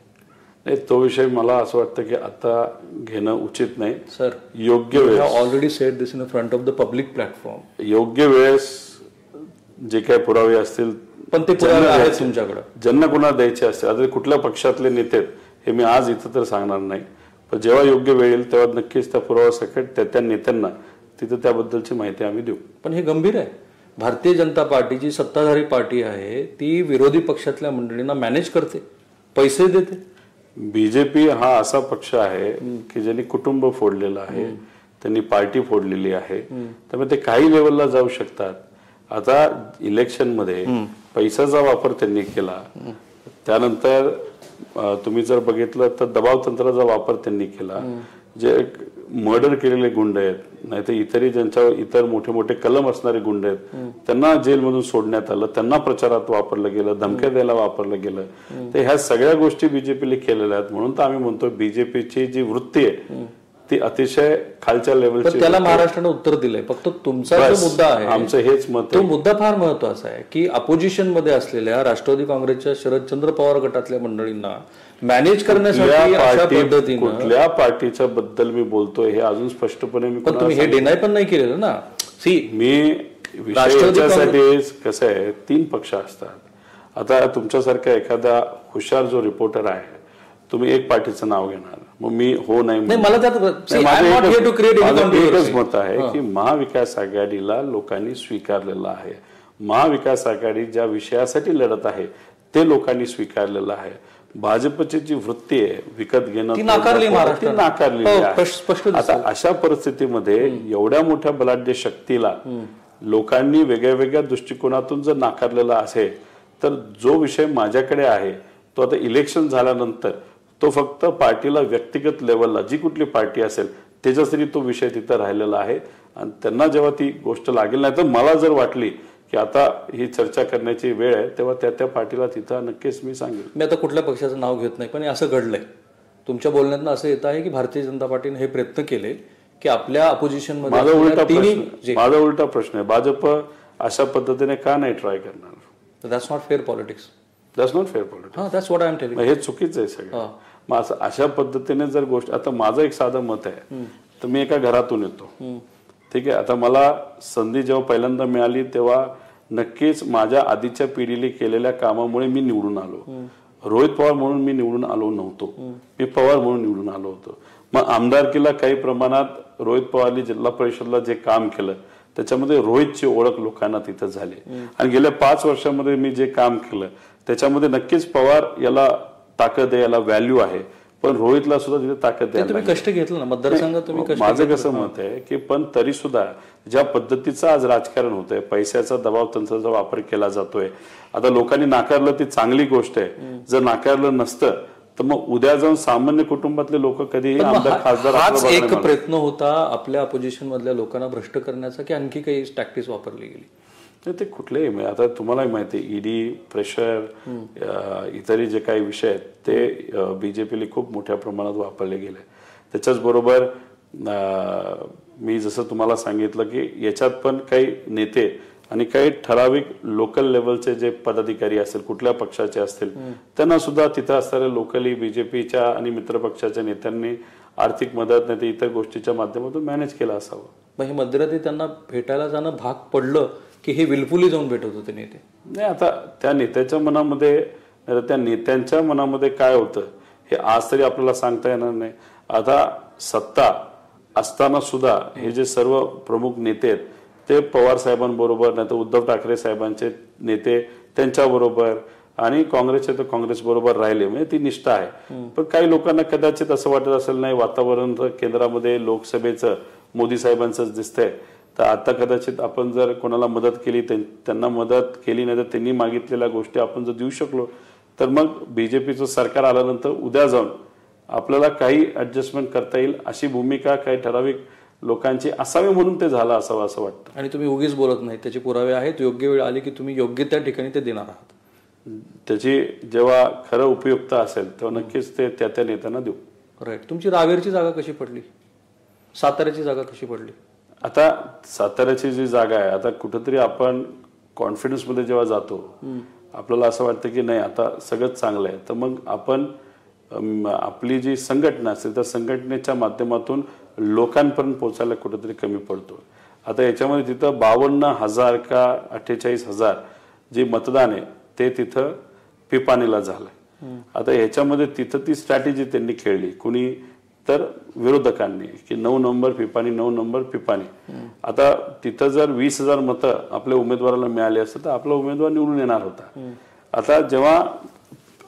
नाही, तो विषय मला असं वाटतं की आता घेणं उचित नाही. सर, योग्य यू वेळेस have already sed this in front of the public platform. योग्य वेळेस जे काही पुरावे असतील, पण ते पुरावे आहेत तुमच्याकडे, ज्यांना कुणाला द्यायचे असतील, आता कुठल्या पक्षातले नेते हे मी आज इथं तर सांगणार नाही, पण जेव्हा योग्य वेळ येईल तेव्हा नक्कीच त्या पुराव्यासकट त्या नेत्यांना तिथं त्याबद्दलची माहिती आम्ही देऊ. पण हे गंभीर आहे. भारतीय जनता पार्टीची सत्ताधारी पार्टी आहे, ती विरोधी पक्षातल्या मंडळींना मॅनेज करते, पैसे देते. बीजेपी हा असा पक्ष आहे की ज्यांनी कुटुंब फोडलेलं आहे, त्यांनी पार्टी फोडलेली आहे, त्यामुळे ते काही लेवलला जाऊ शकतात. आता इलेक्शन मध्ये पैशाचा वापर त्यांनी केला, त्यानंतर तुम्ही जर बघितलं तर दबाव तंत्राचा वापर त्यांनी केला. जे मर्डर केलेले गुंड आहेत, नाहीतर इतरही ज्यांच्यावर इतर मोठे मोठे कलम असणारे गुंड आहेत, त्यांना जेलमधून सोडण्यात आलं, त्यांना प्रचारात वापरलं गेलं, धमक्या द्यायला वापरलं गेलं. तर ह्या सगळ्या गोष्टी बीजेपीने केलेल्या आहेत. म्हणून तर आम्ही म्हणतो बीजेपीची जी वृत्ती आहे ती अतिशय खालच्या लेवलची. त्याला महाराष्ट्राने उत्तर दिलंय. फक्त तुमचा जो मुद्दा आहे, आमचं हेच मत तो मुद्दा फार महत्वाचा आहे की अपोजिशन मध्ये असलेल्या राष्ट्रवादी काँग्रेसच्या शरदचंद्र पवार गटातल्या मंडळींना मॅनेज करण्यासाठी अशा पद्धतीने कुठल्या पार्टीच्या बद्दल मी बोलतोय हे अजून स्पष्टपणे मी. पण तुम्ही हे डिनाय पण नाही केलेलं ना. मी विषयासाठी कसं आहे, 3 पक्ष असतात. आता तुमच्यासारखा एखादा हुशार जो रिपोर्टर आहे, तुम्ही एक पार्टीचं नाव घेणार, मग मी हो नाही मला एकच मत आहे की महाविकास आघाडीला लोकांनी स्वीकारलेलं आहे. महाविकास आघाडी ज्या विषयासाठी लढत आहे ते लोकांनी स्वीकारलेलं आहे. भाजपची जी वृत्ती आहे विकत घेणं, ती नाकारलेली आहे. आता अशा परिस्थितीमध्ये एवढ्या मोठ्या बलाढ्य शक्तीला लोकांनी वेगळ्या वेगळ्या दृष्टिकोनातून जर नाकारलेला असेल, तर जो विषय माझ्याकडे आहे तो आता इलेक्शन झाल्यानंतर तो फक्त पार्टीला व्यक्तिगत लेवलला जी कुठली पार्टी असेल त्याच्यासाठी तो विषय तिथं राहिलेला आहे. आणि त्यांना जेव्हा ती गोष्ट लागेल, नाही तर मला जर वाटली की आता ही चर्चा करण्याची वेळ आहे, तेव्हा त्या पार्टीला तिथं नक्कीच मी सांगेन. मी आता कुठल्या पक्षाचं नाव घेत नाही, पण असं घडलंय तुमच्या बोलण्यातनं असं येत आहे की भारतीय जनता पार्टीने हे प्रयत्न केले की आपल्या अपोजिशन मध्ये. माझा उलटा प्रश्न आहे, भाजप अशा पद्धतीने का नाही ट्राय करणार? That's not fair politics. That's not fair politics. That's what I am telling. हे चुकीचं आहे सगळं. मग अशा पद्धतीने जर गोष्ट, आता माझं एक साधं मत आहे, तर मी एका घरातून येतो, ठीक आहे. आता मला संधी जेव्हा पहिल्यांदा मिळाली तेव्हा नक्कीच माझ्या आधीच्या पिढीने केलेल्या कामामुळे मी निवडून आलो. रोहित पवार म्हणून मी निवडून आलो नव्हतो, मी पवार म्हणून निवडून आलो होतो. मग आमदारकीला काही प्रमाणात रोहित पवारनी जिल्हा परिषदला जे काम केलं त्याच्यामध्ये रोहितची ओळख लोकांना तिथं झाली. आणि गेल्या 5 वर्षामध्ये मी जे काम केलं त्याच्यामध्ये नक्कीच पवार याला ताकद आहे, याला व्हॅल्यू आहे, पण रोहितला सुद्धा तिथे ताकद आहे. तुम्ही कष्ट घेतलं ना मतदारसंघात, तुम्ही माझं कसं मत आहे की पण तरी सुद्धा ज्या पद्धतीचं आज राजकारण होतंय, पैशाचा दबाव तंत्राचा वापर केला जातोय. आता लोकांनी नाकारलं ती चांगली गोष्ट आहे, जर नाकारलं नसतं तर मग उद्या जाऊन सामान्य कुटुंबातले लोक कधीही आमदार खासदार. हाच एक प्रयत्न होता आपल्या अपोजिशन मधल्या लोकांना भ्रष्ट करण्याचा की आणखी काही टॅक्टिक्स वापरली गेली? ते कुठलेही, आता तुम्हालाही माहिती आहे ईडी, प्रेशर, इतरही जे काही विषय आहेत ते बीजेपीला खूप मोठ्या प्रमाणात वापरले गेले. त्याच्याच बरोबर मी जसं तुम्हाला सांगितलं की याच्यात पण काही नेते आणि काही ठराविक लोकल लेवलचे जे पदाधिकारी असतील, कुठल्या पक्षाचे असतील, त्यांना सुद्धा तिथं असणाऱ्या लोकली बीजेपीच्या आणि मित्रपक्षाच्या नेत्यांनी आर्थिक मदत नाही तर इतर गोष्टीच्या माध्यमातून मॅनेज केला असावं. मग हे मध्यरात्री त्यांना भेटायला जाणं भाग पडलं की हे विलफुली जाऊन भेटत होते नेते? नाही, आता त्या नेत्याच्या मनामध्ये, त्या नेत्यांच्या मनामध्ये काय होतं हे आज तरी आपल्याला सांगता येणार नाही. आता सत्ता असताना सुद्धा हे जे सर्व प्रमुख नेते आहेत ते पवार साहेबांबरोबर, नाही तर उद्धव ठाकरे साहेबांचे नेते त्यांच्याबरोबर आणि काँग्रेसचे तर काँग्रेस बरोबर राहिले, म्हणजे ती निष्ठा आहे. पण काही लोकांना कदाचित असं वाटत असेल नाही वातावरण केंद्रामध्ये लोकसभेचं मोदी साहेबांचंच दिसतंय, तर आता कदाचित आपण जर कोणाला मदत केली, त्यांना मदत केली नाही तर त्यांनी मागितलेल्या गोष्टी आपण जर देऊ शकलो तर मग बीजेपीचं सरकार आल्यानंतर उद्या जाऊन आपल्याला काही ऍडजस्टमेंट करता येईल अशी भूमिका काही ठराविक लोकांची असावी म्हणून ते झालं असावं असं वाटतं. आणि तुम्ही उगीच बोलत नाही, त्याचे पुरावे आहेत. योग्य वेळ आली की तुम्ही योग्य त्या ठिकाणी ते देणार आहात. त्याची जेव्हा खरं उपयुक्त असेल तेव्हा नक्कीच ते त्या नेत्यांना देऊ. राईट. तुमची रावेरची जागा कशी पडली? साताऱ्याची जागा कशी पडली? आता साताऱ्याची जी जागा आहे, आता कुठेतरी आपण कॉन्फिडन्स मध्ये जेव्हा जातो आपल्याला असं वाटतं की नाही आता सगळंच चांगलं आहे, तर मग आपण आपली जी संघटना असते त्या संघटनेच्या माध्यमातून लोकांपर्यंत पोहोचायला कुठेतरी कमी पडतो. आता याच्यामध्ये तिथं 52,000 का 48,000 जे मतदान आहे ते तिथं पिपाणीला झालंय. आता ह्याच्यामध्ये तिथं ती स्ट्रॅटेजी त्यांनी खेळली, कुणी तर विरोधकांनी, की 9 नंबर पिपाणी 9 नंबर पिपाणी. आता तिथं जर 20,000 मतं आपल्या उमेदवाराला मिळाली असतं तर आपला उमेदवार निवडून येणार होता. आता जेव्हा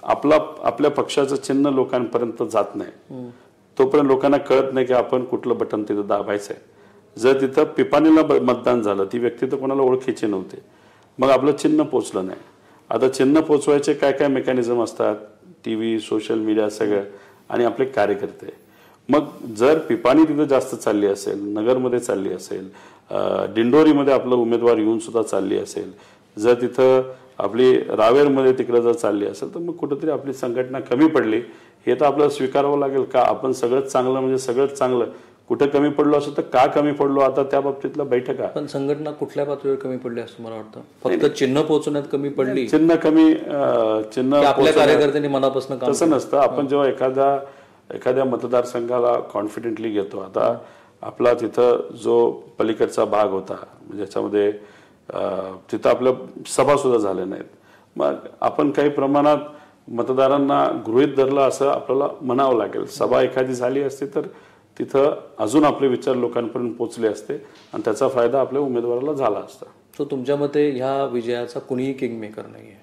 आपल्या पक्षाचं चिन्ह लोकांपर्यंत जात नाही तोपर्यंत लोकांना कळत नाही की आपण कुठलं बटन तिथं दाबायचंय. जर तिथं पिपाणीला मतदान झालं, ती व्यक्ती तर कोणाला ओळखीचे नव्हते, मग आपलं चिन्ह पोचलं नाही. आता चिन्ह पोचवायचे काय काय मेकॅनिझम असतात, टीव्ही, सोशल मीडिया सगळं, आणि आपले कार्यकर्ते. मग जर पिपाणी तिथं जास्त चालली असेल, नगरमध्ये चालली असेल, दिंडोरीमध्ये आपला उमेदवार येऊन सुद्धा चालली असेल, जर तिथं आपली रावेरमध्ये तिकडे जर चालली असेल, तर मग कुठेतरी आपली संघटना कमी पडली. हे तर आपल्याला स्वीकारावं लागेल. का आपण सगळंच चांगलं म्हणजे सगळंच चांगलं, कुठे कमी पडलो असं तर का कमी पडलो, आता त्या बाबतीतला बैठक आहे. पण संघटना कुठल्या पातळीवर कमी पडली असं मला वाटतं? फक्त चिन्ह पोहोचण्यात कमी पडली, चिन्ह कमी, चिन्ह आपल्या कार्यकर्त्यांनी मनापासून काम तसं नसतं. आपण जेव्हा एखाद्या मतदारसंघाला कॉन्फिडेंटली घेतो, आता आपला तिथं जो पलीकडचा भाग होता ज्याच्यामध्ये तिथं आपल्या सभा सुद्धा झाल्या नाहीत, मग आपण काही प्रमाणात मतदारांना गृहीत धरलं असं आपल्याला म्हणावं लागेल. सभा एखादी झाली असती तर तिथं अजून आपले विचार लोकांपर्यंत पोहोचले असते आणि त्याचा फायदा आपल्या उमेदवाराला झाला असता. तो तुमच्या मते ह्या विजयाचा कुणीही किंग मेकर नाहीये,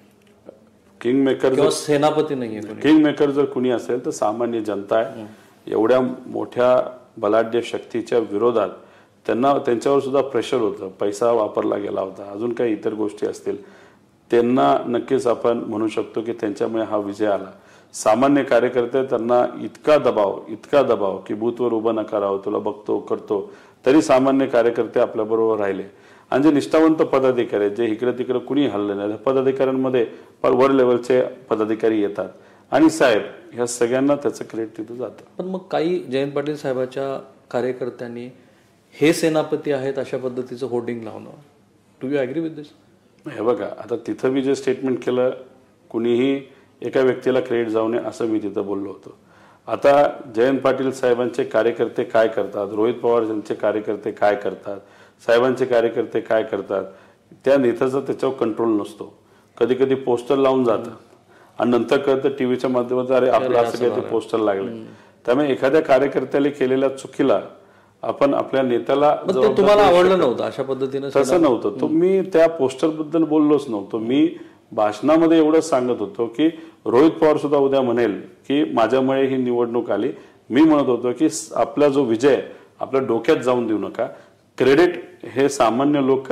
किंग मेकर किंवा सेनापती नाहीये. किंग मेकर जर कुणी असेल तर सामान्य जनता आहे. एवढ्या मोठ्या बलाढ्य शक्तीच्या विरोधात त्यांच्यावर सुद्धा प्रेशर होतं, पैसा वापरला गेला होता, अजून काही इतर गोष्टी असतील, त्यांना नक्कीच आपण म्हणू शकतो की त्यांच्यामुळे हा विजय आला. सामान्य कार्यकर्ते त्यांना इतका दबाव की बूथवर उभं नका राहू, तुला बघतो करतो, तरी सामान्य कार्यकर्ते आपल्याबरोबर राहिले. आणि जे निष्ठावंत पदाधिकारी जे इकडे तिकडे कुणी हल्ले नाही, पदाधिकाऱ्यांमध्ये वर लेवलचे पदाधिकारी येतात आणि साहेब, ह्या सगळ्यांना त्याचं क्रेडिट तिथं जातं. पण मग काही जयंत पाटील साहेबांच्या कार्यकर्त्यांनी हे सेनापती आहेत अशा पद्धतीचं होर्डिंग लावणं, डू यू ॲग्री विथ दिस? हे बघा, आता तिथं मी जे स्टेटमेंट केलं, कुणीही एका व्यक्तीला क्रेडिट जाऊ नये असं मी तिथं बोललो होतो. आता जयंत पाटील साहेबांचे कार्यकर्ते काय करतात, रोहित पवार यांचे कार्यकर्ते काय करतात, साहेबांचे कार्यकर्ते काय करतात, त्या नेत्याचा त्याच्यावर कंट्रोल नसतो. कधी कधी पोस्टर लावून जातं आणि नंतर कळतं टीव्हीच्या माध्यमातून, अरे आपलं असं काही ते पोस्टर लागले. त्यामुळे एखाद्या कार्यकर्त्याला केलेल्या चुकीला आपण आपल्या नेत्याला, तुम्हाला आवडलं नव्हतं अशा पद्धतीने? तसं नव्हतं. तो मी त्या पोस्टर बद्दल बोललोच नव्हतो. मी भाषणामध्ये एवढंच सांगत होतो की रोहित पवार सुद्धा उद्या म्हणेल की माझ्यामुळे ही निवडणूक आली. मी म्हणत होतो की आपला जो विजय आपल्या डोक्यात जाऊन देऊ नका, क्रेडिट हे सामान्य लोक,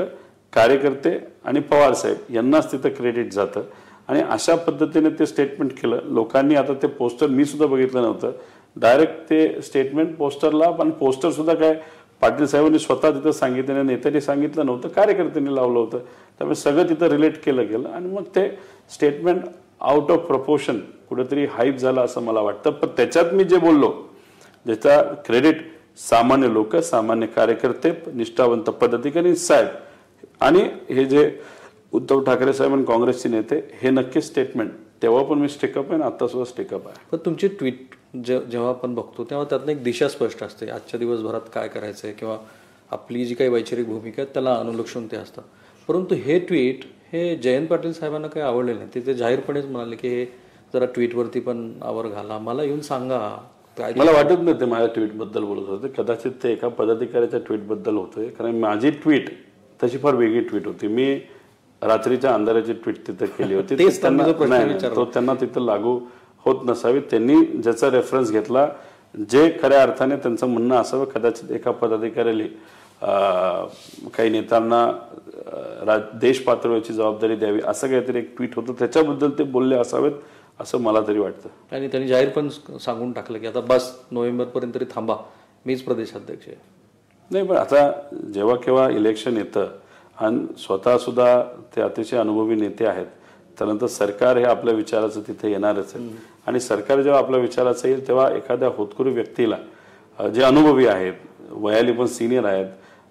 कार्यकर्ते आणि पवार साहेब यांनाच तिथं क्रेडिट जातं. आणि अशा पद्धतीने ते स्टेटमेंट केलं लोकांनी. आता ते पोस्टर मी सुद्धा बघितलं नव्हतं, डायरेक्ट ते स्टेटमेंट पोस्टरला, पण पोस्टर सुद्धा काय पाटील साहेबांनी स्वतः तिथं सांगितलं, नेत्यांनी सांगितलं नव्हतं, कार्यकर्त्यांनी लावलं होतं. त्यामुळे सगळं तिथं रिलेट केलं गेलं आणि मग ते स्टेटमेंट आउट ऑफ प्रपोर्शन कुठेतरी हाईप झालं असं मला वाटतं. पण त्याच्यात मी जे बोललो, ज्याचा क्रेडिट सामान्य लोक, सामान्य कार्यकर्ते, निष्ठावंत पदाधिकारी, साहेब आणि हे जे उद्धव ठाकरे साहेब आणि काँग्रेसचे नेते, हे नक्कीच स्टेटमेंट तेव्हा पण मी स्टेकअप आहे आणि आता सुद्धा स्टेकअप आहे. पण तुमची ट्विट जेव्हा आपण बघतो तेव्हा त्यातनं एक दिशा स्पष्ट असते, आजच्या दिवसभरात काय करायचंय किंवा आपली जी काही वैचारिक भूमिका आहे त्याला अनुलक्षून ते असतं. परंतु हे ट्विट हे जयंत पाटील साहेबांना काही आवडले नाही. ते जाहीरपणेच म्हणाले की हे जरा ट्विटवरती पण आवर घाला, मला येऊन सांगा. मला वाटत नाही ते माझ्या ट्विट बद्दल बोलत होते, कदाचित ते एका पदाधिकाऱ्याच्या ट्विट बद्दल होते, कारण माझी ट्विट तशी फार वेगळी ट्विट होती. मी रात्रीच्या अंधाराची ट्विट तिथं केली होती. त्यांना तिथं लागू होत नसावी. त्यांनी ज्याचा रेफरन्स घेतला, जे खऱ्या अर्थाने त्यांचं म्हणणं असावं, कदाचित एका पदाधिकाऱ्याला काही नेत्यांना देश पातळीवरची जबाबदारी द्यावी असं काहीतरी एक ट्विट होतं, त्याच्याबद्दल ते बोलले असावेत असं मला तरी वाटतं. आणि त्यांनी जाहीर पण सांगून टाकलं की आता बस नोव्हेंबरपर्यंत तरी थांबा, मीच प्रदेशाध्यक्ष आहे. नाही, पण आता जेव्हा केव्हा इलेक्शन येतं आणि स्वतः सुद्धा ते अतिशय अनुभवी नेते आहेत, त्यानंतर सरकार हे आपल्या विचाराचं तिथे येणारच आहे. आणि सरकार जेव्हा आपल्या विचाराचं येईल तेव्हा एखाद्या होतकरू व्यक्तीला, जे अनुभवी आहेत, वयाली पण सिनियर आहेत,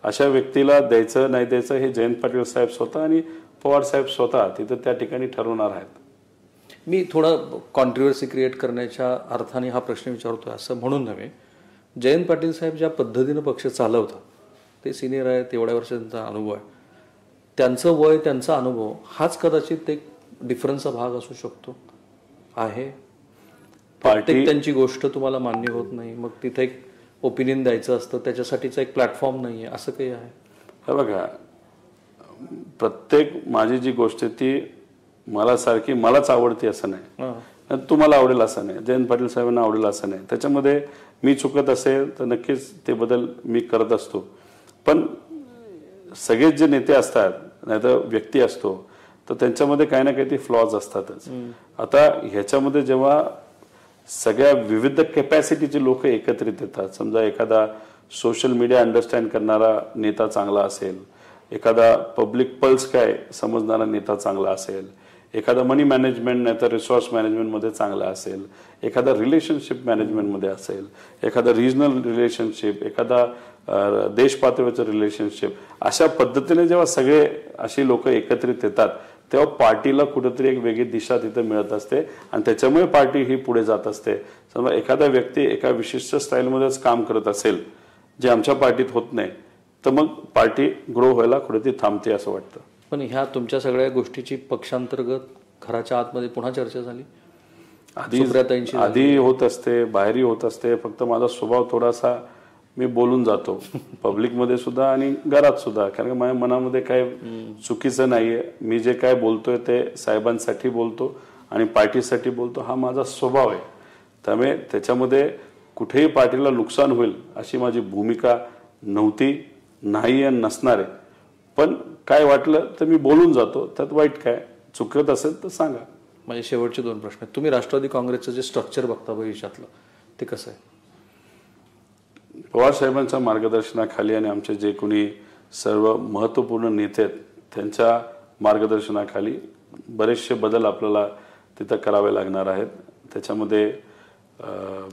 अशा व्यक्तीला द्यायचं नाही द्यायचं हे जयंत पाटील साहेब स्वतः आणि पवार साहेब स्वतः तिथं त्या ठिकाणी ठरवणार आहेत. मी थोडा कॉन्ट्रोवर्सी क्रिएट करण्याच्या अर्थाने हा प्रश्न विचारतोय असं म्हणून नव्हे. जयंत पाटील साहेब ज्या पद्धतीनं पक्ष चालवतात, ते सिनियर आहेत, तेवढ्या वर्ष त्यांचा अनुभव आहे, त्यांचं वय, त्यांचा अनुभव हाच कदाचित एक डिफरन्सचा भाग असू शकतो. आहे प्रत्येक त्यांची गोष्ट तुम्हाला मान्य होत नाही, मग तिथे एक ओपिनियन द्यायचं असतं, त्याच्यासाठीचा एक प्लॅटफॉर्म नाही आहे, असं काही आहे? हे बघा, प्रत्येक माझी जी गोष्ट आहे ती मलाच आवडते असं नाही, तुम्हाला आवडेल असं नाही, जयंत पाटील साहेबांना आवडेल असं नाही. त्याच्यामध्ये मी चुकत असेल तर नक्कीच ते बदल मी करत असतो. पण सगळेच जे नेते असतात, नाही तर व्यक्ती असतो, तर त्यांच्यामध्ये काही ना काही फ्लॉज असतातच. आता ह्याच्यामध्ये जेव्हा सगळ्या विविध कॅपॅसिटीचे लोक एकत्रित येतात, समजा एखादा सोशल मीडिया अंडरस्टँड करणारा नेता चांगला असेल, एखादा पब्लिक पल्स काय समजणारा नेता चांगला असेल, एखादा मनी मॅनेजमेंट नाही तर रिसोर्स मॅनेजमेंटमध्ये चांगला असेल, एखादा रिलेशनशिप मॅनेजमेंटमध्ये असेल, एखादा रिजनल रिलेशनशिप, एखादा देश पातळीवरचं रिलेशनशिप, अशा पद्धतीने जेव्हा सगळे अशी लोक एकत्रित येतात तेव्हा पार्टीला कुठेतरी एक वेगळी दिशा तिथे मिळत असते आणि त्याच्यामुळे पार्टी ही पुढे जात असते. समजा एखादा व्यक्ती एका विशिष्ट स्टाईलमध्येच काम करत असेल जे आमच्या पार्टीत होत नाही, तर मग पार्टी ग्रो व्हायला कुठेतरी थांबते असं वाटतं. पण ह्या तुमच्या सगळ्या गोष्टीची पक्षांतर्गत घराच्या आतमध्ये पुन्हा चर्चा झाली? आधी होत असते, बाहेरही होत असते. फक्त माझा स्वभाव थोडासा, मी बोलून जातो पब्लिकमध्ये सुद्धा आणि घरात सुद्धा, कारण माझ्या मनामध्ये काय चुकीचं नाहीये. मी जे काय बोलतोय ते साहेबांसाठी बोलतो आणि पार्टीसाठी बोलतो, हा माझा स्वभाव आहे. त्यामुळे त्याच्यामध्ये कुठेही पार्टीला नुकसान होईल अशी माझी भूमिका नव्हती, नाही आणि नसणार आहे. पण काय वाटलं तर मी बोलून जातो, त्यात वाईट काय, चुकत असेल तर सांगा. माझे शेवटचे 2 प्रश्न आहेत. तुम्ही राष्ट्रवादी काँग्रेसचं जे स्ट्रक्चर बघता भविष्यातलं, ते कसं आहे? पवार साहेबांच्या मार्गदर्शनाखाली आणि आमचे जे कोणी सर्व महत्त्वपूर्ण नेते आहेत त्यांच्या मार्गदर्शनाखाली बरेचसे बदल आपल्याला तिथं करावे लागणार आहेत. त्याच्यामध्ये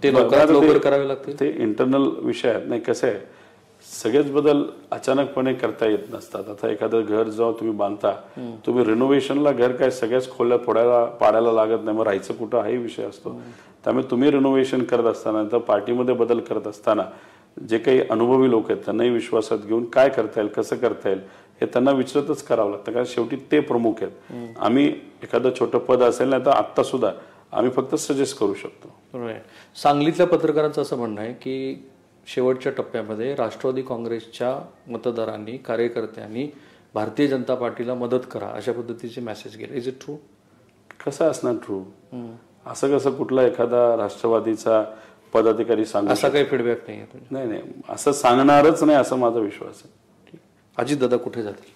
ते लवकर करावे लागतील. ते इंटरनल विषय आहेत. नाही, कसं आहे, सगळेच बदल अचानकपणे करता येत नसतात. आता एखादं घर जेव्हा तुम्ही बांधता, तुम्ही रिनोव्हेशनला घर काय सगळ्याच खोल्या पाडायला लागत नाही, मग राहायचं कुठं हाही विषय असतो. त्यामुळे तुम्ही रिनोव्हेशन करत असताना तर पार्टीमध्ये बदल करत असताना जे काही अनुभवी लोक आहेत त्यांनाही विश्वासात घेऊन काय करता येईल, कसं करता येईल हे त्यांना विचारतच करावं लागतं, कारण शेवटी ते प्रमुख आहेत. आम्ही एखादं छोटं पद असेल नाही तर आत्ता सुद्धा आम्ही फक्त सजेस्ट करू शकतो. सांगलीतल्या पत्रकारांचं असं म्हणणं आहे की शेवटच्या टप्प्यामध्ये राष्ट्रवादी काँग्रेसच्या मतदारांनी, कार्यकर्त्यांनी भारतीय जनता पार्टीला मदत करा अशा पद्धतीचे मेसेज गेले. Is it true? कसं असणार ट्रू? असं कसं कुठला एखादा राष्ट्रवादीचा पदाधिकारी सांगू? असा काही फीडबॅक नाही आहे? नाही, असं सांगणारच नाही असं माझा विश्वास आहे. अजितदादा कुठे जातील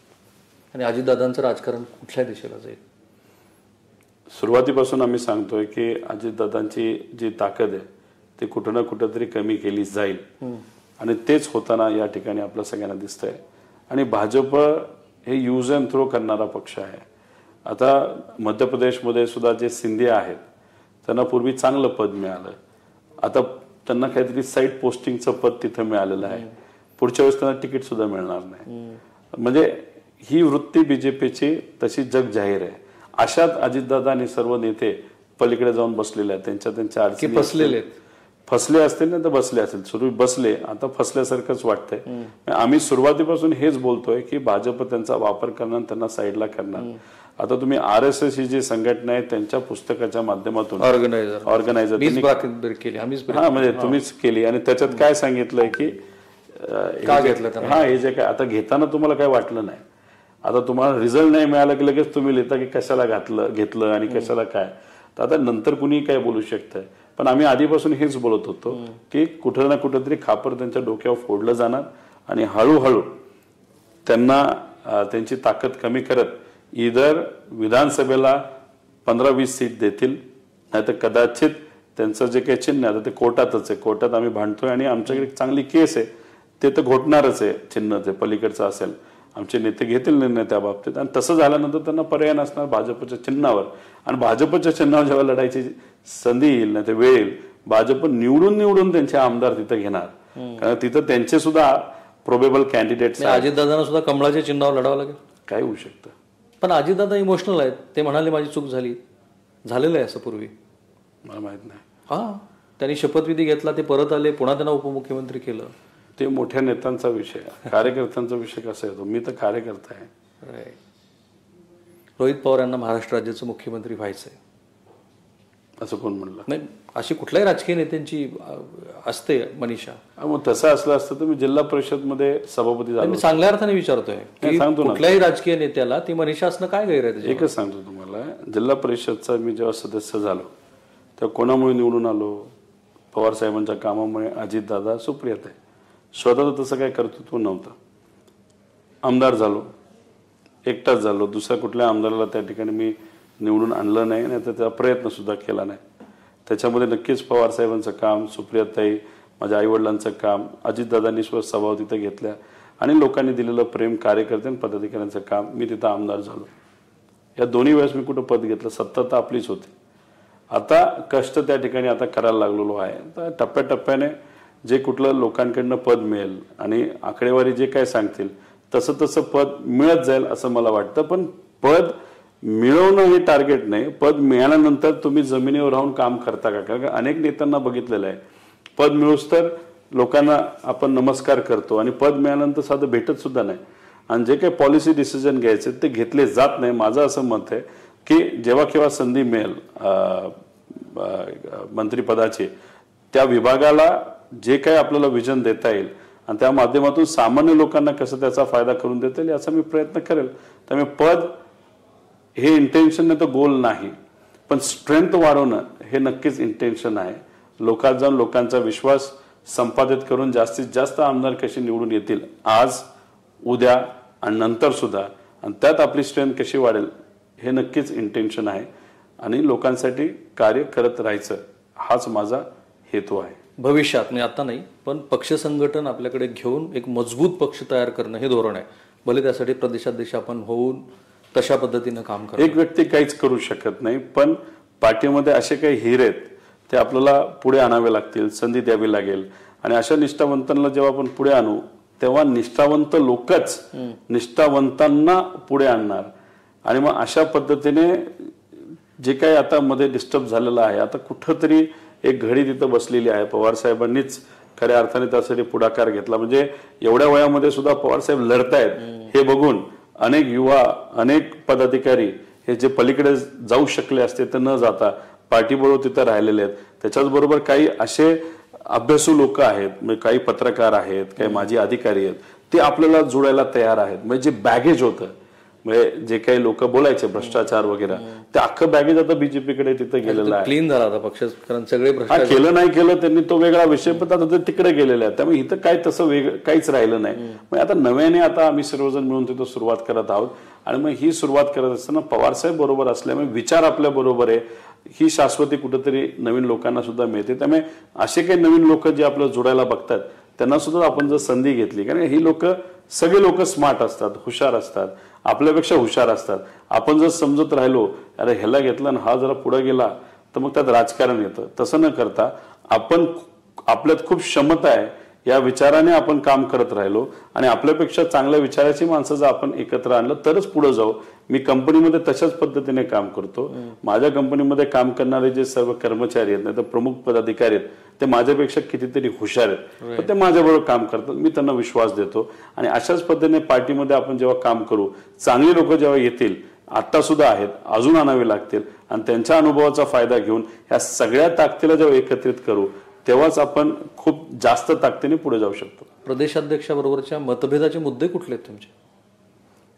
आणि अजितदादांचं राजकारण कुठल्या दिशेला जाईल? सुरुवातीपासून आम्ही सांगतोय की अजितदादांची जी ताकद आहे ती कुठं ना कुठं तरी कमी केली जाईल आणि तेच होताना या ठिकाणी आपल्या सगळ्यांना दिसतंय. आणि भाजप हे यूज अँड थ्रो करणारा पक्ष आहे. आता मध्य प्रदेशमध्ये सुद्धा जे सिंधिया आहेत त्यांना पूर्वी चांगलं पद मिळालं, आता त्यांना काहीतरी साईड पोस्टिंगचं पद तिथं मिळालेलं आहे. पुढच्या वेळेस त्यांना तिकीट सुद्धा मिळणार नाही. म्हणजे ही वृत्ती बीजेपीची तशी जग जाहीर आहे. अशात अजितदादा आणि सर्व नेते पलीकडे जाऊन बसलेले आहेत. त्यांच्या अडचणी फसले असतील ना तर बसले असतील, सुरू बसले, आता फसल्यासारखंच वाटतंय. आम्ही सुरुवातीपासून हेच बोलतोय की भाजप त्यांचा वापर करणार, त्यांना साईडला करणार. आता तुम्ही RSS ही जी संघटना आहे त्यांच्या पुस्तकाच्या माध्यमातून ऑर्गनायझर म्हणजे तुम्हीच केली आणि त्याच्यात काय सांगितलंय की हे जे काय आता घेताना तुम्हाला काय वाटलं नाही, आता तुम्हाला रिझल्ट नाही मिळाला की लगेच तुम्ही लिहिता की कशाला घेतलं आणि कशाला काय. तर आता नंतर कुणी काय बोलू शकतंय. पण आम्ही आधीपासून हेच बोलत होतो की कुठं ना कुठंतरी खापर त्यांच्या डोक्यावर फोडलं जाणार आणि हळूहळू त्यांना त्यांची ताकद कमी करत इधर विधानसभेला 15-20 सीट देतील, नाहीतर कदाचित त्यांचं जे काही चिन्ह आहे आता ते कोर्टातच आहे. कोर्टात आम्ही भांडतोय आणि आमच्याकडे चांगली केस आहे, ते तर घोटणारच आहे. चिन्ह ते पलीकडचं असेल, आमचे नेते घेतील निर्णय त्या बाबतीत. आणि तसं झाल्यानंतर त्यांना पर्याय नसणार भाजपच्या चिन्हावर. आणि भाजपच्या चिन्हावर जेव्हा लढायची संधी येईल ना ते वेळ येईल, भाजप निवडून त्यांचे आमदार तिथं घेणार, कारण तिथं त्यांचे सुद्धा प्रोबेबल कॅन्डिडेट. अजितदादांना सुद्धा कमळाच्या चिन्हावर लढावं लागेल. काय होऊ शकतं? पण अजितदादा इमोशनल आहेत, ते म्हणाले माझी चूक झाली. झालेलं आहे असं पूर्वी? मला माहित नाही. हां, त्यांनी शपथविधी घेतला, ते परत आले, पुन्हा त्यांना उपमुख्यमंत्री केलं. ते मोठ्या नेत्यांचा विषय, कार्यकर्त्यांचा विषय कसा येतो? मी तर कार्यकर्ता आहे. Right. रोहित पवार यांना महाराष्ट्र राज्याचं मुख्यमंत्री व्हायचंय असं कोण म्हणलं? नाही, अशी कुठल्याही राजकीय नेत्यांची असते मनीषा. मग तसं असलं असतं तर मी जिल्हा परिषद मध्ये सभापती झालो. मी चांगल्या अर्थाने विचारतोय की सांगतो ना, कुठल्याही राजकीय नेत्याला ती मनीषा असणं काय गैर आहे त्याच्यात? एकच सांगतो तुम्हाला, जिल्हा परिषदचा मी जेव्हा सदस्य झालो तेव्हा कोणामुळे निवडून आलो? पवार साहेबांच्या कामामुळे. अजितदादा, सुप्रियाताई. स्वतः तसं काही कर्तृत्व नव्हतं. आमदार झालो, एकटाच झालो. दुसऱ्या कुठल्या आमदाराला त्या ठिकाणी मी निवडून आणलं नाही, नाही तर त्याचा प्रयत्न सुद्धा केला नाही. त्याच्यामध्ये नक्कीच पवार साहेबांचं काम, सुप्रियाताई, माझ्या आईवडिलांचं काम, अजितदादांनी स्वतः सभा तिथं घेतल्या आणि लोकांनी दिलेलं प्रेम, कार्यकर्ते आणि पदाधिकाऱ्यांचं काम, मी तिथं आमदार झालो. या दोन्ही वेळेस मी कुठं पद घेतलं? सत्ता तर आपलीच होती. आता कष्ट त्या ठिकाणी आता करायला लागलेलो आहे. तर टप्प्याटप्प्याने जे कुठलं लोकांकडनं पद मिळेल आणि आकडेवारी जे काय सांगतील तसं तसं पद मिळत जाईल असं मला वाटतं. पण पद मिळवणं हे टार्गेट नाही. पद मिळाल्यानंतर तुम्ही जमिनीवर राहून काम करता का? कारण अनेक नेत्यांना बघितलेलं आहे, पद मिळूस तर लोकांना आपण नमस्कार करतो आणि पद मिळाल्यानंतर साधं भेटत सुद्धा नाही. आणि जे काही पॉलिसी डिसिजन घ्यायचे ते घेतले जात नाही. माझं असं मत आहे की जेव्हा केव्हा संधी मिळेल मंत्रिपदाची, त्या विभागाला जे काही आपल्याला विजन देता येईल आणि त्या माध्यमातून सामान्य लोकांना कसं त्याचा फायदा करून देता येईल याचा मी प्रयत्न करेल. त्यामुळे पद हे इंटेन्शन नाही तर गोल नाही, पण स्ट्रेंथ वाढवणं हे नक्कीच इंटेन्शन आहे. लोकांत जाऊन लोकांचा विश्वास संपादित करून जास्तीत जास्त आमदार कसे निवडून येतील आज, उद्या आणि नंतर सुद्धा, आणि त्यात आपली स्ट्रेंथ कशी वाढेल हे नक्कीच इंटेन्शन आहे. आणि लोकांसाठी कार्य करत राहायचं हाच माझा हेतू आहे. भविष्यात, म्हणजे आता नाही, पण पक्ष संघटन आपल्याकडे घेऊन एक मजबूत पक्ष तयार करणं हे धोरण आहे. भले त्यासाठी प्रदेशाध्यक्ष आपण होऊन तशा पद्धतीनं काम करतो. एक व्यक्ती काहीच करू शकत नाही, पण पार्टीमध्ये असे काही हिरे आहेत ते आपल्याला पुढे आणावे लागतील, संधी द्यावी लागेल. आणि अशा निष्ठावंतांना जेव्हा आपण पुढे आणू तेव्हा निष्ठावंत लोकच निष्ठावंतांना पुढे आणणार. आणि मग अशा पद्धतीने जे काही आता मध्ये डिस्टर्ब झालेलं आहे, आता कुठंतरी एक घडी तिथं बसलेली आहे. पवार साहेबांनीच खऱ्या अर्थाने त्यासाठी पुढाकार घेतला. म्हणजे एवढ्या वयामध्ये सुद्धा पवार साहेब लढतायत हे बघून अनेक युवा, अनेक पदाधिकारी हे जे पलीकडे जाऊ शकले असते तर न जाता पार्टीबरोबर तिथं राहिलेले आहेत. त्याच्याच बरोबर काही असे अभ्यासू लोक आहेत, म्हणजे काही पत्रकार आहेत, काही माजी अधिकारी आहेत, ते आपल्याला जोडायला तयार आहेत. म्हणजे जे बॅगेज होतं, म्हणजे जे काही लोक बोलायचे भ्रष्टाचार वगैरे, ते अख्खं बॅगेज आता बीजेपीकडे तिथे गेलेलं आहे. क्लीन झाला आता पक्ष, कारण सगळे भ्रष्टाचार केलं नाही केलं त्यांनी तो वेगळा विषय, पण आता ते तिकडे गेलेले आहे. त्यामुळे इथं काय तसं वेगळं काहीच राहिलं नाही. मग आता नव्याने आता आम्ही सर्वजण मिळून तिथं सुरुवात करत आहोत. आणि मग ही सुरुवात करत असताना पवार साहेब बरोबर असल्यामुळे विचार आपल्या बरोबर आहे, ही शाश्वती कुठेतरी नवीन लोकांना सुद्धा मिळते. त्यामुळे असे काही नवीन लोक जे आपल्याला जोडायला बघतात त्यांना सुद्धा आपण जर संधी घेतली, कारण ही लोक सगळे लोक स्मार्ट असतात, हुशार असतात, आपल्यापेक्षा हुशार असतात. आपण जर समजत राहिलो अरे ह्याला घेतला ना हा जरा पुढे गेला तर मग त्यात राजकारण येतं. तसं न करता आपण आपल्यात खूप क्षमता आहे या विचाराने आपण काम करत राहिलो आणि आपल्यापेक्षा चांगल्या विचाराची माणसं जर आपण एकत्र आणलं तरच पुढे जाऊ. मी कंपनीमध्ये तशाच पद्धतीने काम करतो. माझ्या कंपनीमध्ये काम करणारे जे सर्व कर्मचारी आहेत नाही तर प्रमुख पदाधिकारी आहेत ते माझ्यापेक्षा कितीतरी हुशार आहेत, पण ते माझ्याबरोबर काम करतात. मी त्यांना विश्वास देतो आणि अशाच पद्धतीने पार्टीमध्ये आपण जेव्हा काम करू, चांगली लोक जेव्हा येतील, आता सुद्धा आहेत, अजून आणावे लागतील आणि त्यांच्या अनुभवाचा फायदा घेऊन ह्या सगळ्या ताकदीला जेव्हा एकत्रित करू तेव्हाच आपण खूप जास्त ताकदीने पुढे जाऊ शकतो. प्रदेशाध्यक्षाबरोबरच्या मतभेदाचे मुद्दे कुठले आहेत तुमचे?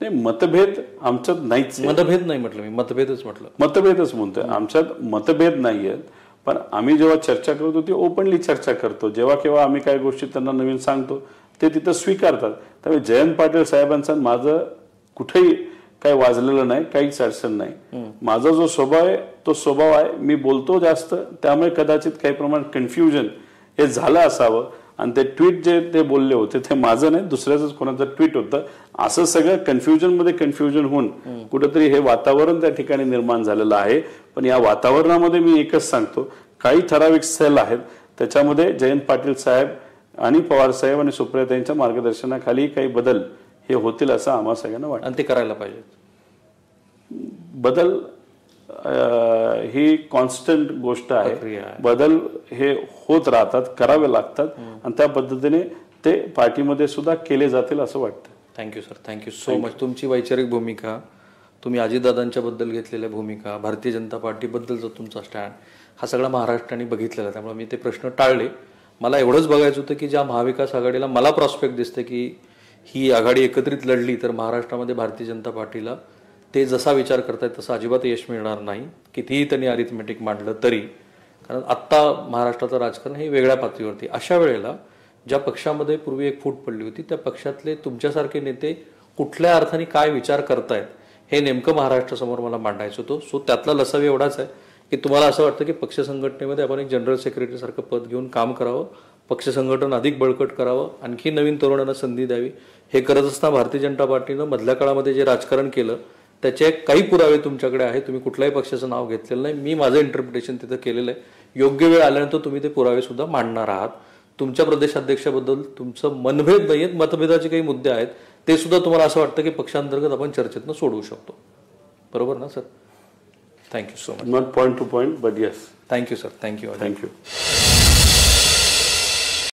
नाही, मतभेद आमच्यात नाहीच. मतभेद नाही म्हटलं मी, मतभेदच म्हटलं. मतभेदच म्हणतोय, आमच्यात मतभेद नाहीयेत. पण आम्ही जेव्हा चर्चा करतो ती ओपनली चर्चा करतो. जेव्हा केव्हा आम्ही काही गोष्टी त्यांना नवीन सांगतो ते तिथं स्वीकारतात. त्यामुळे जयंत पाटील साहेबांचं माझं कुठेही काही वाजलेलं नाही, काहीच अडचण नाही. माझा जो स्वभाव आहे तो स्वभाव आहे, मी बोलतो जास्त, त्यामुळे कदाचित काही प्रमाणात कन्फ्युजन हे झालं असावं. आणि ते ट्विट जे ते बोलले होते ते माझं नाही, दुसऱ्याच कोणाचं ट्विट होतं. असं सगळं कन्फ्युजन होऊन कुठेतरी हे वातावरण त्या ठिकाणी निर्माण झालेलं आहे. पण या वातावरणामध्ये मी एकच सांगतो, काही ठराविक सेल आहेत त्याच्यामध्ये जयंत पाटील साहेब आणि पवार साहेब आणि सुप्रियाताईंच्या मार्गदर्शनाखाली काही बदल हे होतील असं आम्हा सगळ्यांना वाटतं. आणि ते करायला पाहिजे. बदल ही कॉन्स्टंट गोष्ट प्रक्रिया आहे. आहे. बदल हे होत राहतात, करावे लागतात आणि त्या पद्धतीने ते पार्टीमध्ये सुद्धा केले जातील असं वाटतं. Thank you sir, thank you so much. तुमची वैचारिक भूमिका, तुम्ही अजितदादांच्या बद्दल घेतलेल्या भूमिका, भारतीय जनता पार्टीबद्दलचा तुमचा स्टँड, हा सगळा महाराष्ट्राने बघितलेला आहे. त्यामुळे मी ते प्रश्न टाळले. मला एवढंच बघायचं होतं की ज्या महाविकास आघाडीला मला प्रॉस्पेक्ट दिसते की ही आघाडी एकत्रित लढली तर महाराष्ट्रामध्ये भारतीय जनता पार्टीला ते जसा विचार करतायत तसं अजिबात यश मिळणार नाही, कितीही त्यांनी अरिथमेटिक मांडलं तरी. कारण आत्ता महाराष्ट्राचं राजकारण हे वेगळ्या पातळीवरती. अशा वेळेला ज्या पक्षामध्ये पूर्वी एक फूट पडली होती त्या पक्षातले तुमच्यासारखे नेते कुठल्या अर्थाने काय विचार करतायत हे नेमकं महाराष्ट्रासमोर मला मांडायचं होतं. सो त्यातला लसावी एवढाच आहे की तुम्हाला असं वाटतं की पक्ष संघटनेमध्ये आपण एक जनरल सेक्रेटरी सारखं पद घेऊन काम करावं, पक्ष संघटन अधिक बळकट करावं, आणखी नवीन तरुणांना संधी द्यावी. हे करत असताना भारतीय जनता पार्टीनं मधल्या काळामध्ये जे राजकारण केलं त्याचे काही पुरावे तुमच्याकडे आहे. तुम्ही कुठल्याही पक्षाचं नाव घेतलेलं नाही. मी माझं इंटरप्रिटेशन तिथं केलेलं आहे. योग्य वेळ आल्यानंतर तुम्ही ते पुरावे सुद्धा मांडणार आहात. तुमच्या प्रदेशाध्यक्षाबद्दल तुमचं मनभेद नाही आहेत, मतभेदाचे काही मुद्दे आहेत ते सुद्धा तुम्हाला असं वाटतं की पक्षांतर्गत आपण चर्चेतनं सोडवू शकतो. बरोबर ना sir? Thank you so much. Not point two point but yes. Thank you sir, thank you. Thank you.